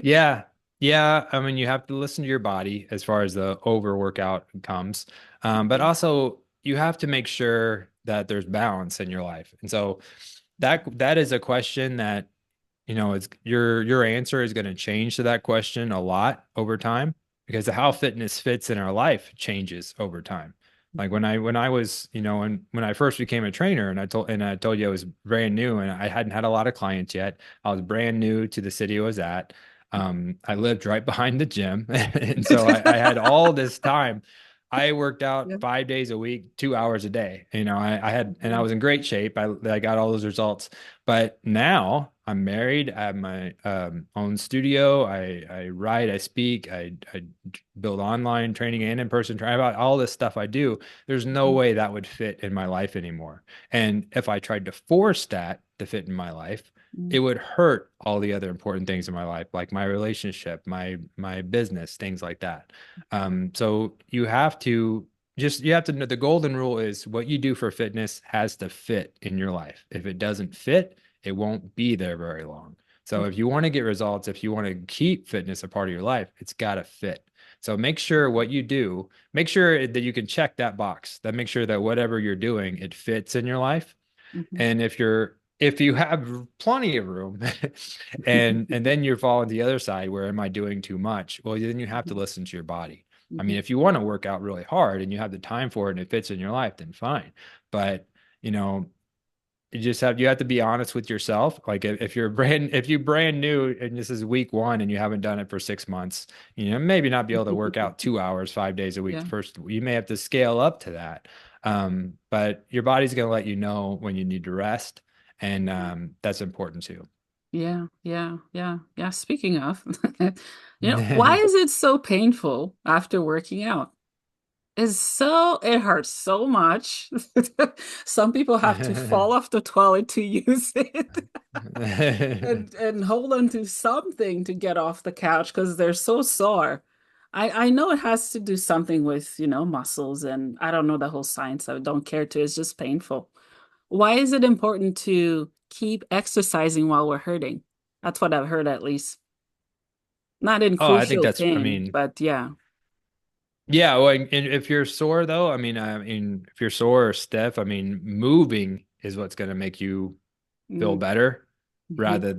Yeah. Yeah. I mean, you have to listen to your body as far as the over workout comes. But also you have to make sure that there's balance in your life. And so that is a question that, you know, it's your answer is going to change to that question a lot over time because how fitness fits in our life changes over time. Like when I was, you know, when I first became a trainer and I told you I was brand new and I hadn't had a lot of clients yet. I was brand new to the city I was at. I lived right behind the gym. And so I had all this time. I worked out Yeah. 5 days a week, 2 hours a day. You know, I had, and I Mhm. was in great shape. I got all those results. But now I'm married. I have my own studio. I write, I speak, I build online training and in-person training. About all this stuff I do, there's no way that would fit in my life anymore. And if I tried to force that to fit in my life, it Mhm. would hurt all the other important things in my life, like my relationship, my business, things like that. So you have to know the golden rule is what you do for fitness has to fit in your life. If it doesn't fit, it won't be there very long. So if you want to get results, if you want to keep fitness a part of your life, it's got to fit. So make sure what you do, make sure that you can check that box. That make sure that whatever you're doing, it fits in your life. Mhm. And if you have plenty of room and then you fall on the other side where am I doing too much? Well, then you have to listen to your body. I mean, Mhm. if you want to work out really hard and you have the time for it and it fits in your life, then fine. But, you know, you have to be honest with yourself. Like if you brand new and this is week one and you haven't done it for 6 months, maybe not be able to work out 2 hours 5 days a week. Yeah. First, you may have to scale up to that. But your body's going to let you know when you need to rest, and that's important too. Yeah, yeah, yeah, yeah. Speaking of, why is it so painful after working out? It hurts so much. Some people have to fall off the toilet to use it and hold on to something to get off the couch because they're so sore. I know it has to do something with, muscles, and I don't know the whole science. I don't care to. It's just painful. Why is it important to keep exercising while we're hurting? That's what I've heard, at least. Not in Oh, I think crucial that's, I pain, mean, but yeah. yeah, well, and if you're sore though, if you're sore or stiff, moving is what's going to make you feel Mm, better mhm, rather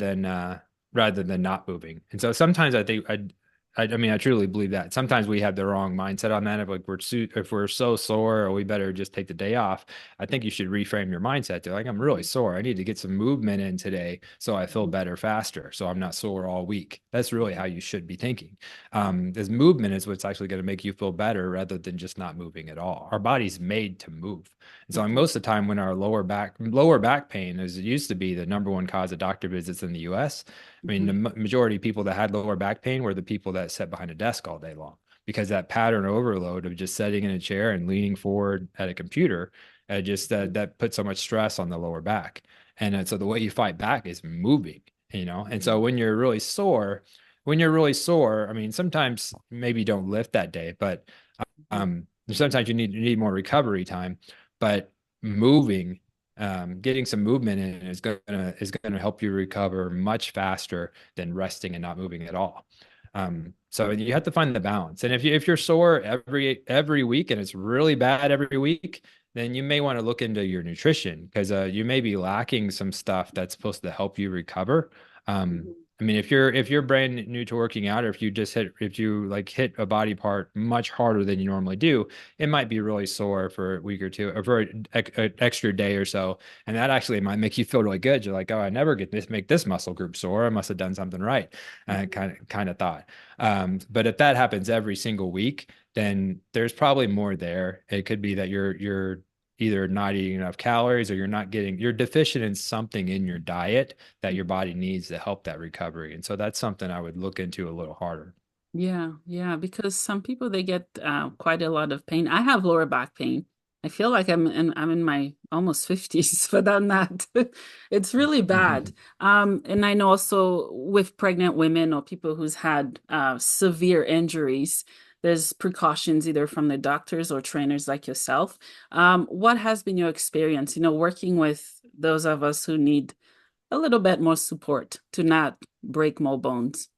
than not moving. And so sometimes I think I truly believe that. Sometimes we have the wrong mindset on that. If we're so sore, or we better just take the day off. I think you should reframe your mindset to like, I'm really sore. I need to get some movement in today so I feel mhm, better faster. So I'm not sore all week. That's really how you should be thinking. This movement is what's actually going to make you feel better rather than just not moving at all. Our body's made to move. And so like, mhm, most of the time when our lower back pain, as it used to be the number one cause of doctor visits in the US, the mhm, majority of people that had lower back pain were the people that sat behind a desk all day long, because that pattern overload of just sitting in a chair and leaning forward at a computer, just mhm, that put so much stress on the lower back. And so the way you fight back is moving, And so mhm, when you're really sore, sometimes maybe you don't lift that day, but mhm, sometimes you need more recovery time. But moving, getting some movement in is gonna help you recover much faster than resting and not moving at all. So you have to find the balance. And if you're sore every week and it's really bad every week, then you may want to look into your nutrition, because you may be lacking some stuff that's supposed to help you recover. Um, mhm, if you're brand new to working out, or if you like hit a body part much harder than you normally do, it might be really sore for a week or two, or for an extra day or so, and that actually might make you feel really good. You're like, oh, I never make this muscle group sore. I must have done something right. mhm. Kind of thought. But if that happens every single week, then there's probably more there. It could be that you're either not eating enough calories, or you're deficient in something in your diet that your body needs to help that recovery. And so that's something I would look into a little harder. Yeah, yeah, because some people they get quite a lot of pain. I have lower back pain. I feel like I'm in my almost 50s, but I'm not. It's really bad. And I know also with pregnant women or people who's had severe injuries, there's precautions either from the doctors or trainers like yourself. What has been your experience, working with those of us who need a little bit more support to not break more bones?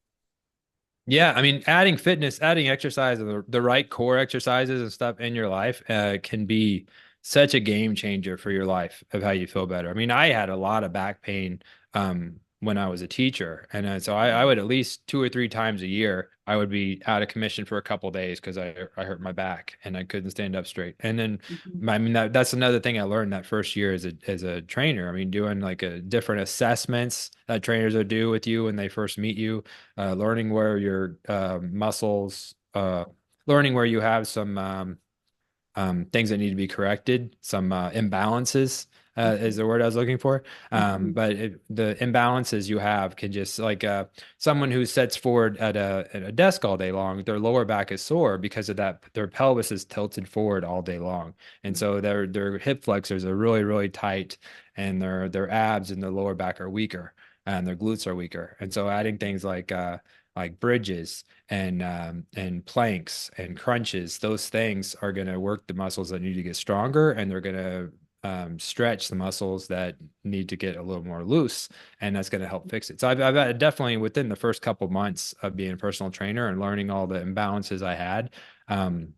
Yeah, adding exercise and the right core exercises and stuff in your life can be such a game changer for your life of how you feel better. I had a lot of back pain when I was a teacher, and so I would, at least 2 or 3 times a year, I would be out of commission for a couple days because I hurt my back and I couldn't stand up straight. And then Mhm, that's another thing I learned that first year as a trainer. Doing like a different assessments that trainers would do with you when they first meet you, learning where your muscles, learning where you have some things that need to be corrected, some imbalances, is mhm, the word I was looking for. mhm, But the imbalances you have can just, like, someone who sits forward at a desk all day long, their lower back is sore because of that. Their pelvis is tilted forward all day long, and so their hip flexors are really, really tight, and their abs and their lower back are weaker, and their glutes are weaker. And so adding things like bridges and planks and crunches, those things are going to work the muscles that need to get stronger, and they're going to stretch the muscles that need to get a little more loose, and that's going to help fix it. So I've had, definitely within the first couple months of being a personal trainer and learning all the imbalances I had, um,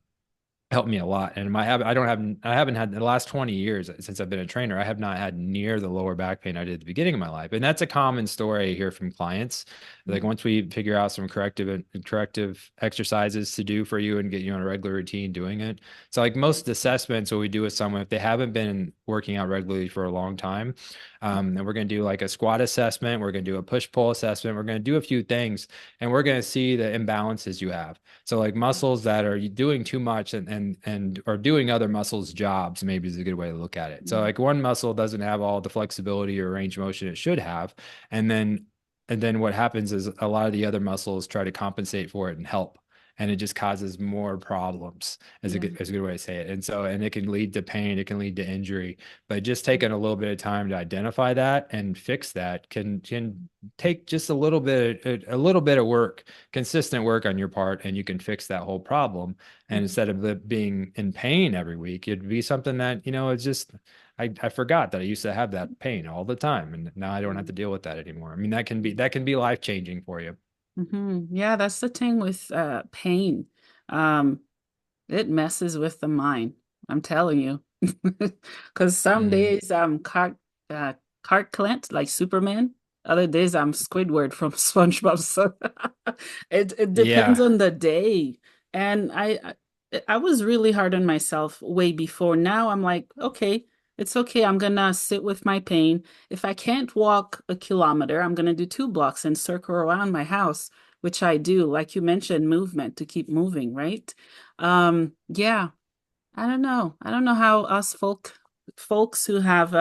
helped me a lot. And I haven't had the last 20 years since I've been a trainer, I have not had near the lower back pain I did at the beginning of my life. And that's a common story I hear from clients. Like Mm, once we figure out some corrective exercises to do for you and get you on a regular routine doing it. So like most assessments, what we do with someone, if they haven't been working out regularly for a long time, and we're going to do like a squat assessment, we're going to do a push pull assessment, we're going to do a few things, and we're going to see the imbalances you have. So like muscles that are doing too much and or doing other muscles jobs maybe is a good way to look at it. So mm, like one muscle doesn't have all the flexibility or range of motion it should have, and then what happens is a lot of the other muscles try to compensate for it and help. And it just causes more problems yeah. as a good way to say it. And so, and it can lead to pain, it can lead to injury, but just taking a little bit of time to identify that and fix that can take just a little bit of work, consistent work on your part, and you can fix that whole problem. And Mm, instead of it being in pain every week, it'd be something that, it's just I forgot that I used to have that pain all the time, and now I don't have mm, to deal with that anymore. I mean, that can be life changing for you. Yeah, that's the thing with pain. Um, it messes with the mind. I'm telling you. Because some Mm. days I'm uh, Clark Kent, like Superman. Other days I'm Squidward from SpongeBob. So it depends Yeah. on the day. And I was really hard on myself way before. Now I'm like, okay, it's okay. I'm gonna sit with my pain. If I can't walk a kilometer, I'm gonna do 2 blocks and circle around my house, which I do. Like you mentioned, movement to keep moving, right? Yeah, I don't know. I don't know how us folks who have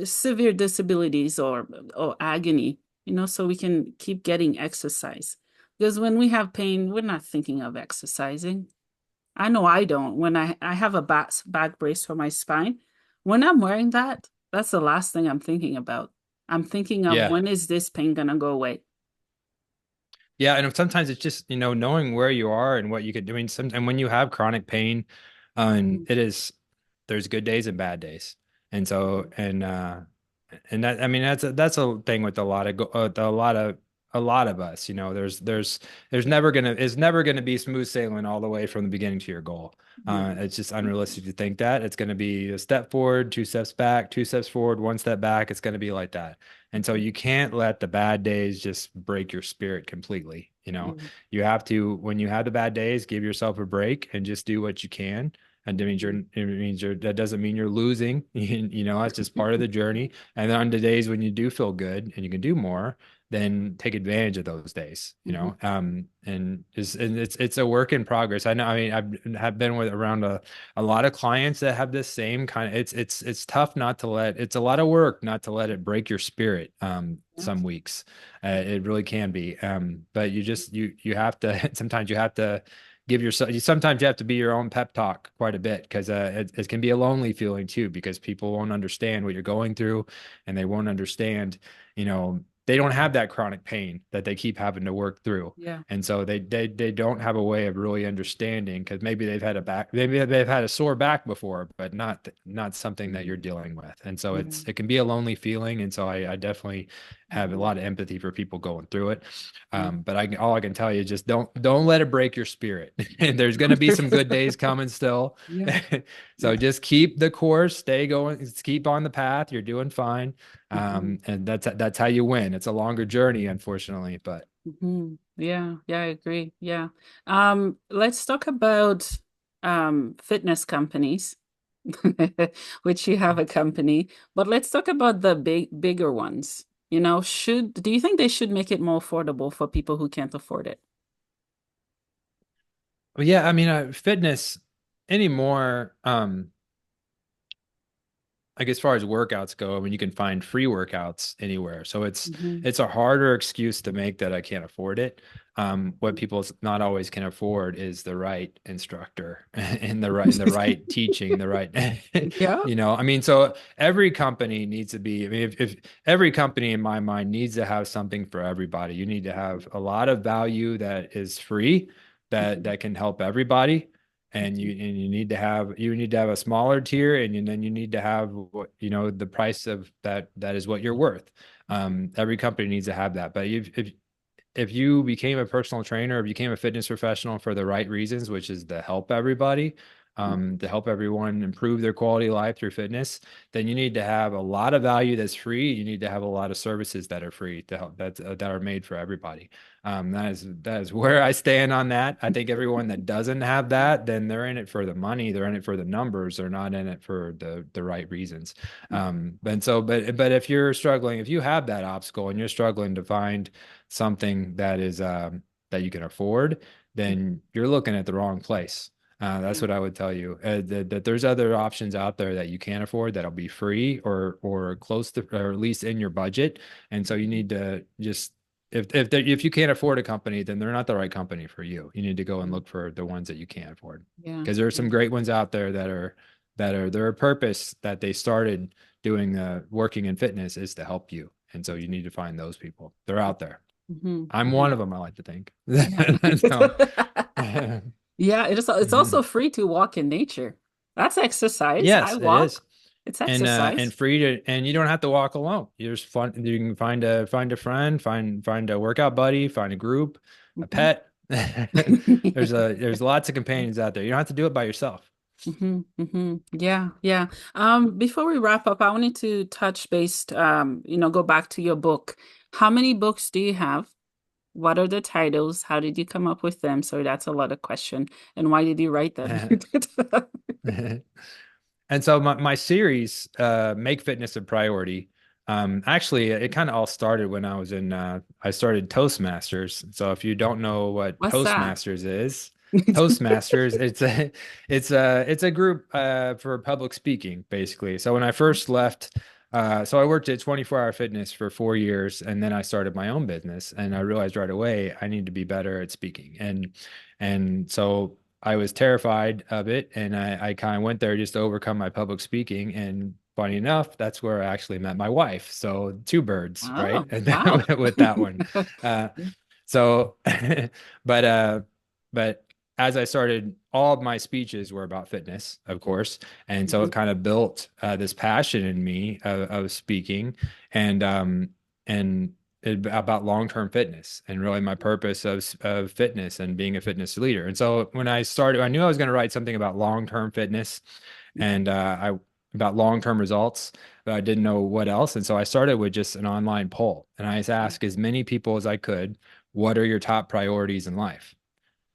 severe disabilities or agony, so we can keep getting exercise. Because when we have pain, we're not thinking of exercising. I know I don't. When I have a back brace for my spine, when I'm wearing that, that's the last thing I'm thinking about. I'm thinking of Yeah. when is this pain gonna go away? Yeah, and sometimes it's just, knowing where you are and what you could do. I mean, and when you have chronic pain, and Mhm. there's good days and bad days. And so, and that, I mean, that's a thing with a lot of us, it's never gonna be smooth sailing all the way from the beginning to your goal. Yeah. It's just unrealistic to think that it's going to be a step forward, 2 steps back, 2 steps forward, 1 step back. It's going to be like that. And so Mhm. you can't let the bad days just break your spirit completely. Yeah. You have to, when you have the bad days, give yourself a break and just do what you can. And that doesn't mean you're losing. That's just part of the journey. And then on the days when you do feel good and you can do more, then take advantage of those days, Mhm. and it's a work in progress. I know, I mean, have been with around a lot of clients that have this same kind of, it's tough not to let, it's a lot of work not to let it break your spirit. Yeah. Some weeks, it really can be. But you have to, sometimes you have to give yourself, sometimes you have to be your own pep talk quite a bit, because it can be a lonely feeling too, because people won't understand what you're going through, and they won't understand, they don't have that chronic pain that they keep having to work through. Yeah. And so they don't have a way of really understanding, because maybe they've had a sore back before, but not something that you're dealing with. And so Yeah. it can be a lonely feeling. And so I definitely have a Mhm. lot of empathy for people going through it. Yeah. But all I can tell you is just don't let it break your spirit. And there's going to be some good days coming still. Yeah. So Yeah. just keep the course, stay going, just keep on the path. You're doing fine. Mhm. And that's how you win. It's a longer journey, unfortunately, but Yeah, yeah, I agree. Yeah. Let's talk about fitness companies, which you have a company, but let's talk about the bigger ones. Do you think they should make it more affordable for people who can't afford it? yeah, I mean, fitness anymore. Like as far as workouts go, I mean, you can find free workouts anywhere. So Hmm. it's a harder excuse to make that I can't afford it. What people not always can afford is the right instructor and the right teaching, the right, Yeah. I mean, so every company needs to be, I mean, if every company in my mind needs to have something for everybody, you need to have a lot of value that is free, that can help everybody, and you need to have a smaller tier, and then you need to have what, the price of that is what you're worth. Every company needs to have that, but if you became a personal trainer or became a fitness professional for the right reasons, which is to help everybody, to help everyone improve their quality of life through fitness, then you need to have a lot of value that's free. You need to have a lot of services that are free to help that are made for everybody. That is where I stand on that. I think everyone that doesn't have that, then they're in it for the money, they're in it for the numbers, they're not in it for the right reasons. But if you're struggling, if you have that obstacle and you're struggling to find something that is that you can afford, then you're looking at the wrong place. That's Yeah. what I would tell you. That there's other options out there that you can afford that'll be free or close to, or at least in your budget. And so you need to just, if you can't afford a company, then they're not the right company for you. You need to go and Mm. look for the ones that you can afford, Yeah. because there are Yeah. some great ones out there that are their purpose that they started doing the working in fitness is to help you. And so you need to find those people. They're out there. Hmm. I'm Hmm. one of them, I like to think. Yeah. So, Yeah, it's also free to walk in nature. That's exercise. I yes, it is. walk. It's And exercise. free to, and you don't have to walk alone. You're just fun. You can find a friend, find a workout buddy, find a group, a Hmm. pet. There's lots of companions out there. You don't have to do it by yourself. Hmm. Hmm. Yeah, yeah. Before we wrap up, I wanted to touch base, go back to your book. How many books do you have? What are the titles? How did you come up with them? So that's a lot of question. And why did you write them? And so my series, Make Fitness a Priority, actually it kind of all started when I started Toastmasters. So if you don't know what What's that? Toastmasters is, Toastmasters, it's a group for public speaking, basically. So when I first left, so I worked at 24 Hour Fitness for 4 years, and then I started my own business, and I realized right away I need to be better at speaking. And so I was terrified of it, and I kind of went there just to overcome my public speaking. And funny enough, that's where I actually met my wife. So two birds, right? Oh, And wow. then with that one. Uh, so, but but as I started, all of my speeches were about fitness, of course, and so it Mhm, kind of built this passion in me of speaking, and and about long-term fitness and really my purpose of fitness and being a fitness leader. And so when I started, I knew I was going to write something about long-term fitness and I about long-term results, but I didn't know what else. And so I started with just an online poll, and I just asked as many people as I could, what are your top priorities in life?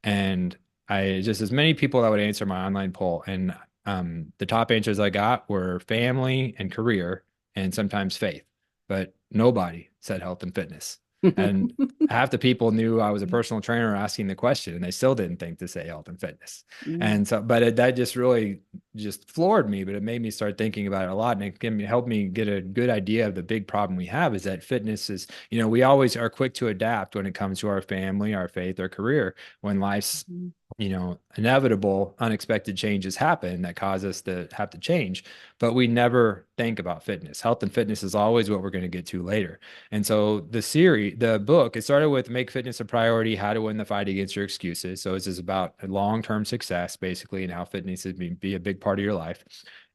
And I just as many people that would answer my online poll. And the top answers I got were family and career and sometimes faith, but nobody said health and fitness. And half the people knew I was a personal trainer asking the question, and they still didn't think to say health and fitness. mm, And so, but that just really just floored me, but it made me start thinking about it a lot. And helped me get a good idea of the big problem we have is that fitness is, we always are quick to adapt when it comes to our family, our faith, our career when life's mhm, inevitable unexpected changes happen that cause us to have to change, but we never think about fitness. Health and fitness is always what we're going to get to later. And so the book, it started with Make Fitness a Priority, How to Win the Fight Against Your Excuses. So this is about long-term success basically, and how fitness is be a big part of your life.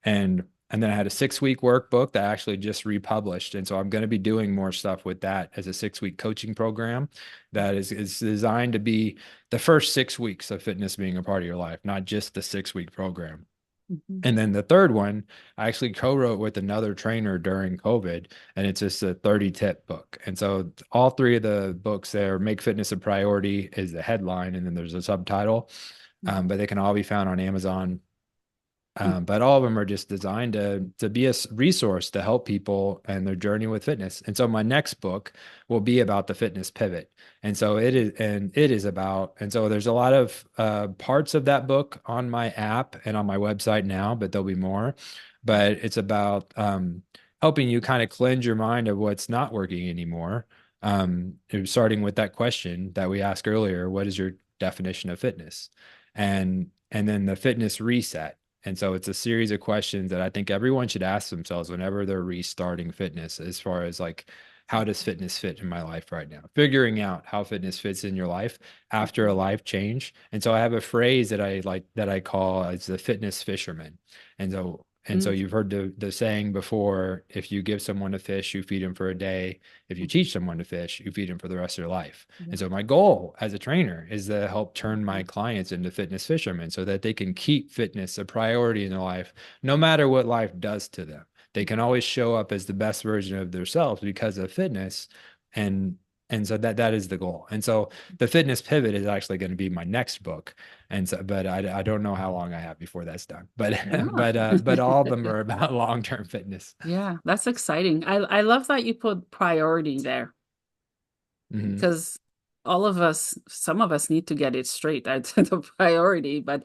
And then I had a 6-week workbook that I actually just republished. And so I'm going to be doing more stuff with that as a 6-week coaching program that is designed to be the first 6 weeks of fitness being a part of your life, not just the 6-week program. mhm, And then the third one, I actually co-wrote with another trainer during COVID, and it's just a 30-tip book. And so all three of the books there, Make Fitness a Priority is the headline, and then there's a subtitle. mhm, But they can all be found on Amazon, mhm, but all of them are just designed to be a resource to help people and their journey with fitness. And so my next book will be about the fitness pivot. And it is about, and so there's a lot of parts of that book on my app and on my website now, but there'll be more. But it's about helping you kind of cleanse your mind of what's not working anymore. It was starting with that question that we asked earlier, what is your definition of fitness? And then the fitness reset. And so it's a series of questions that I think everyone should ask themselves whenever they're restarting fitness, as far as like, how does fitness fit in my life right now? Figuring out how fitness fits in your life after a mhm, life change. And so I have a phrase that I call as the fitness fisherman. And so And so you've heard the saying before, if you give someone a fish, you feed him for a day. If you Mhm. teach someone to fish, you feed him for the rest of their life. Yeah. And so my goal as a trainer is to help turn my clients into fitness fishermen so that they can keep fitness a priority in their life, no matter what life does to them. They can always show up as the best version of themselves because of fitness. And and so that is the goal. And so the fitness pivot is actually going to be my next book. And so, but I don't know how long I have before that's done. But Yeah. but all of them are about long-term fitness. Yeah, that's exciting. I love that you put priority there Hmm. because all of us, some of us need to get it straight. That's the priority, but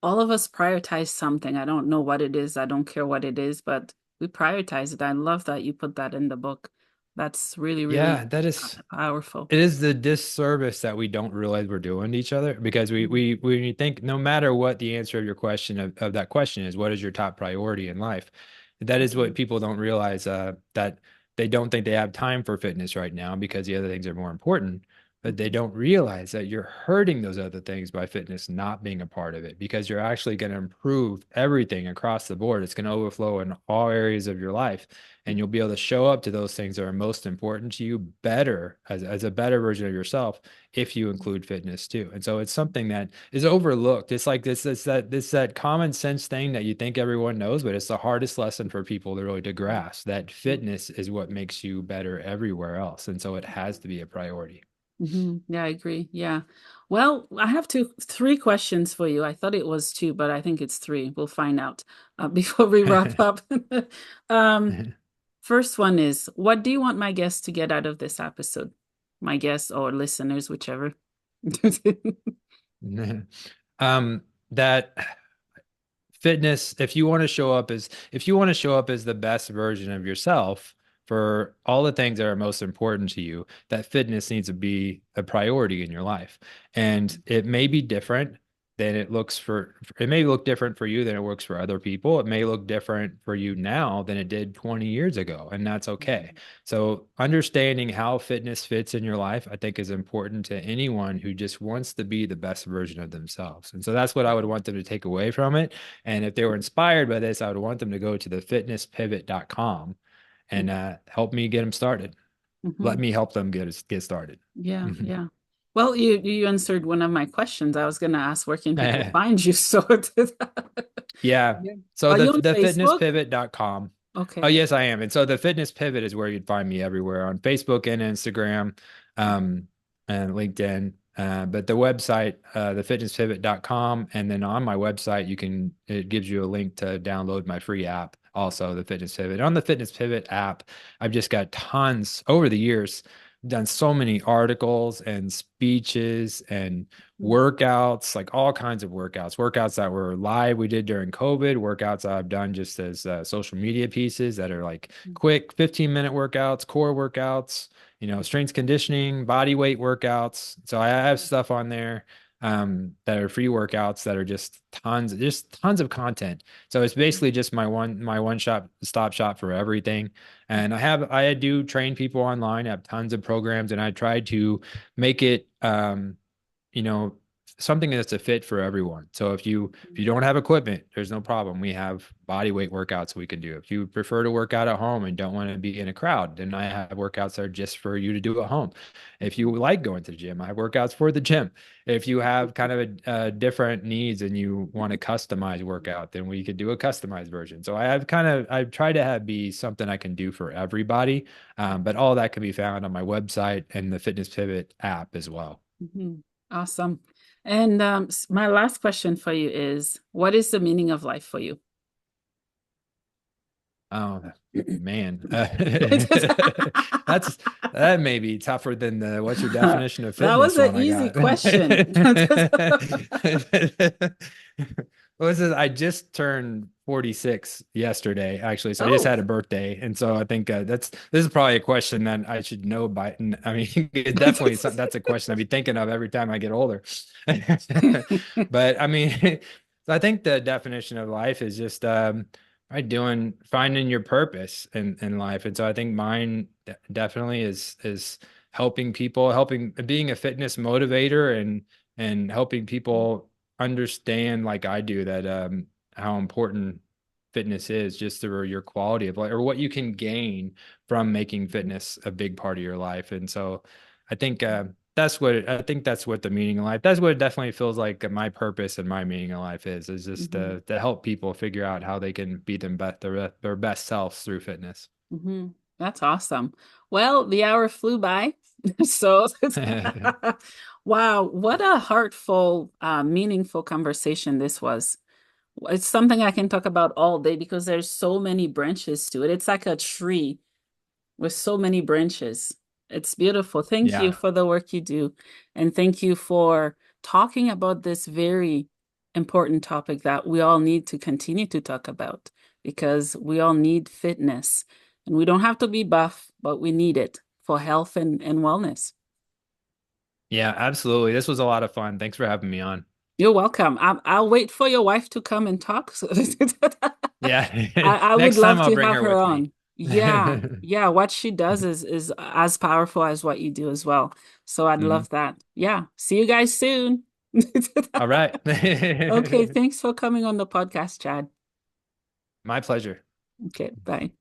all of us prioritize something. I don't know what it is. I don't care what it is, but we prioritize it. I love that you put that in the book. That's really, really Yeah, that is. powerful. It is the disservice that we don't realize we're doing to each other because Mhm. we when you think no matter what the answer of your question of that question is, what is your top priority in life? That is what Mhm. people don't realize that they don't think they have time for fitness right now because the other things are more important. But they Mhm. don't realize that you're hurting those other things by fitness not being a part of it because you're actually going to improve everything across the board. It's going to overflow in all areas of your life and you'll be able to show up to those things that are most important to you better as a better version of yourself if you include fitness too. And so it's something that is overlooked. It's like this that common sense thing that you think everyone knows, but it's the hardest lesson for people to really to grasp that fitness is what makes you better everywhere else. And so it has to be a priority. Yeah, I agree. Yeah. Well, I have three questions for you. I thought it was two, but I think it's three. We'll find out before we wrap up. Um, First one is, what do you want my guests to get out of this episode? My guests or listeners, whichever. That fitness, if you want to show up as the best version of yourself for all the things that are most important to you, that fitness needs to be a priority in your life. And it may be different than it may look different for you than it works for other people. It may look different for you now than it did 20 years ago, and that's okay. So understanding how fitness fits in your life, I think is important to anyone who just wants to be the best version of themselves. And so that's what I would want them to take away from it. And if they were inspired by this, I would want them to go to thefitnesspivot.com and help me get them started. Let Mhm. me help them get started. Yeah, yeah. Well, you answered one of my questions. I was going to ask where can people find you? So Yeah. yeah. So Are the you on Facebook? thefitnesspivot.com. Oh, Okay. yes, I am. And so the fitness pivot is where you'd find me everywhere on Facebook and Instagram, um, and LinkedIn. But the website, thefitnesspivot.com, and then on my website, it gives you a link to download my free app, also the Fitness Pivot. On the Fitness Pivot app, I've just got tons over the years, done so many articles and speeches and workouts, like all kinds of workouts that were live we did during COVID, workouts that I've done just as social media pieces that are like quick 15-minute workouts, core workouts, strength conditioning, body weight workouts. So I have stuff on there that are free workouts that are just tons of content. So it's basically just my one stop shop for everything. And I do train people online, I have tons of programs, and I try to make it you know, something that's a fit for everyone. So if you don't have equipment, there's no problem. We have body weight workouts we can do. If you prefer to work out at home and don't want to be in a crowd, then I have workouts that are just for you to do at home. If you like going to the gym, I have workouts for the gym. If you have kind of a different needs and you want a customized workout, then we could do a customized version. So I've tried to be something I can do for everybody. But all that can be found on my website and the Fitness Pivot app as well. Mhm. Awesome. And my last question for you is, what is the meaning of life for you? Oh man, that's that may be tougher than the what's your definition of That was fitness an one I easy got. question. What was it? I just turned 46 yesterday, actually. So I just Oh, had a birthday, and so I think this is probably a question that I should know by. I mean, it definitely that's a question I'd be thinking of every time I get older. But I mean, so I think the definition of life is just right doing finding your purpose in life, and so I think mine definitely is helping people, helping being a fitness motivator and helping people understand like I do that how important fitness is, just through your quality of life or what you can gain from making fitness a big part of your life. And so I think I think that's what the meaning of life, that's what it definitely feels like my purpose and my meaning of life is just Mm-hmm. to help people figure out how they can be their best selves through fitness. Mm-hmm. That's awesome. Well, the hour flew by. So, wow, what a heartful, meaningful conversation this was. It's something I can talk about all day because there's so many branches to it. It's like a tree with so many branches. It's beautiful. Thank you Yeah. for the work you do. And thank you for talking about this very important topic that we all need to continue to talk about because we all need fitness. And we don't have to be buff, but we need it for health and wellness. Yeah, absolutely. This was a lot of fun. Thanks for having me on. You're welcome. I'll wait for your wife to come and talk. Yeah. I would Next time love I'll to bring have her her with me. on. Yeah, yeah. What she does is as powerful as what you do as well. So I'd Mhm. love that. Yeah. See you guys soon. All right. Okay, thanks for coming on the podcast, Chad. My pleasure. Okay, bye.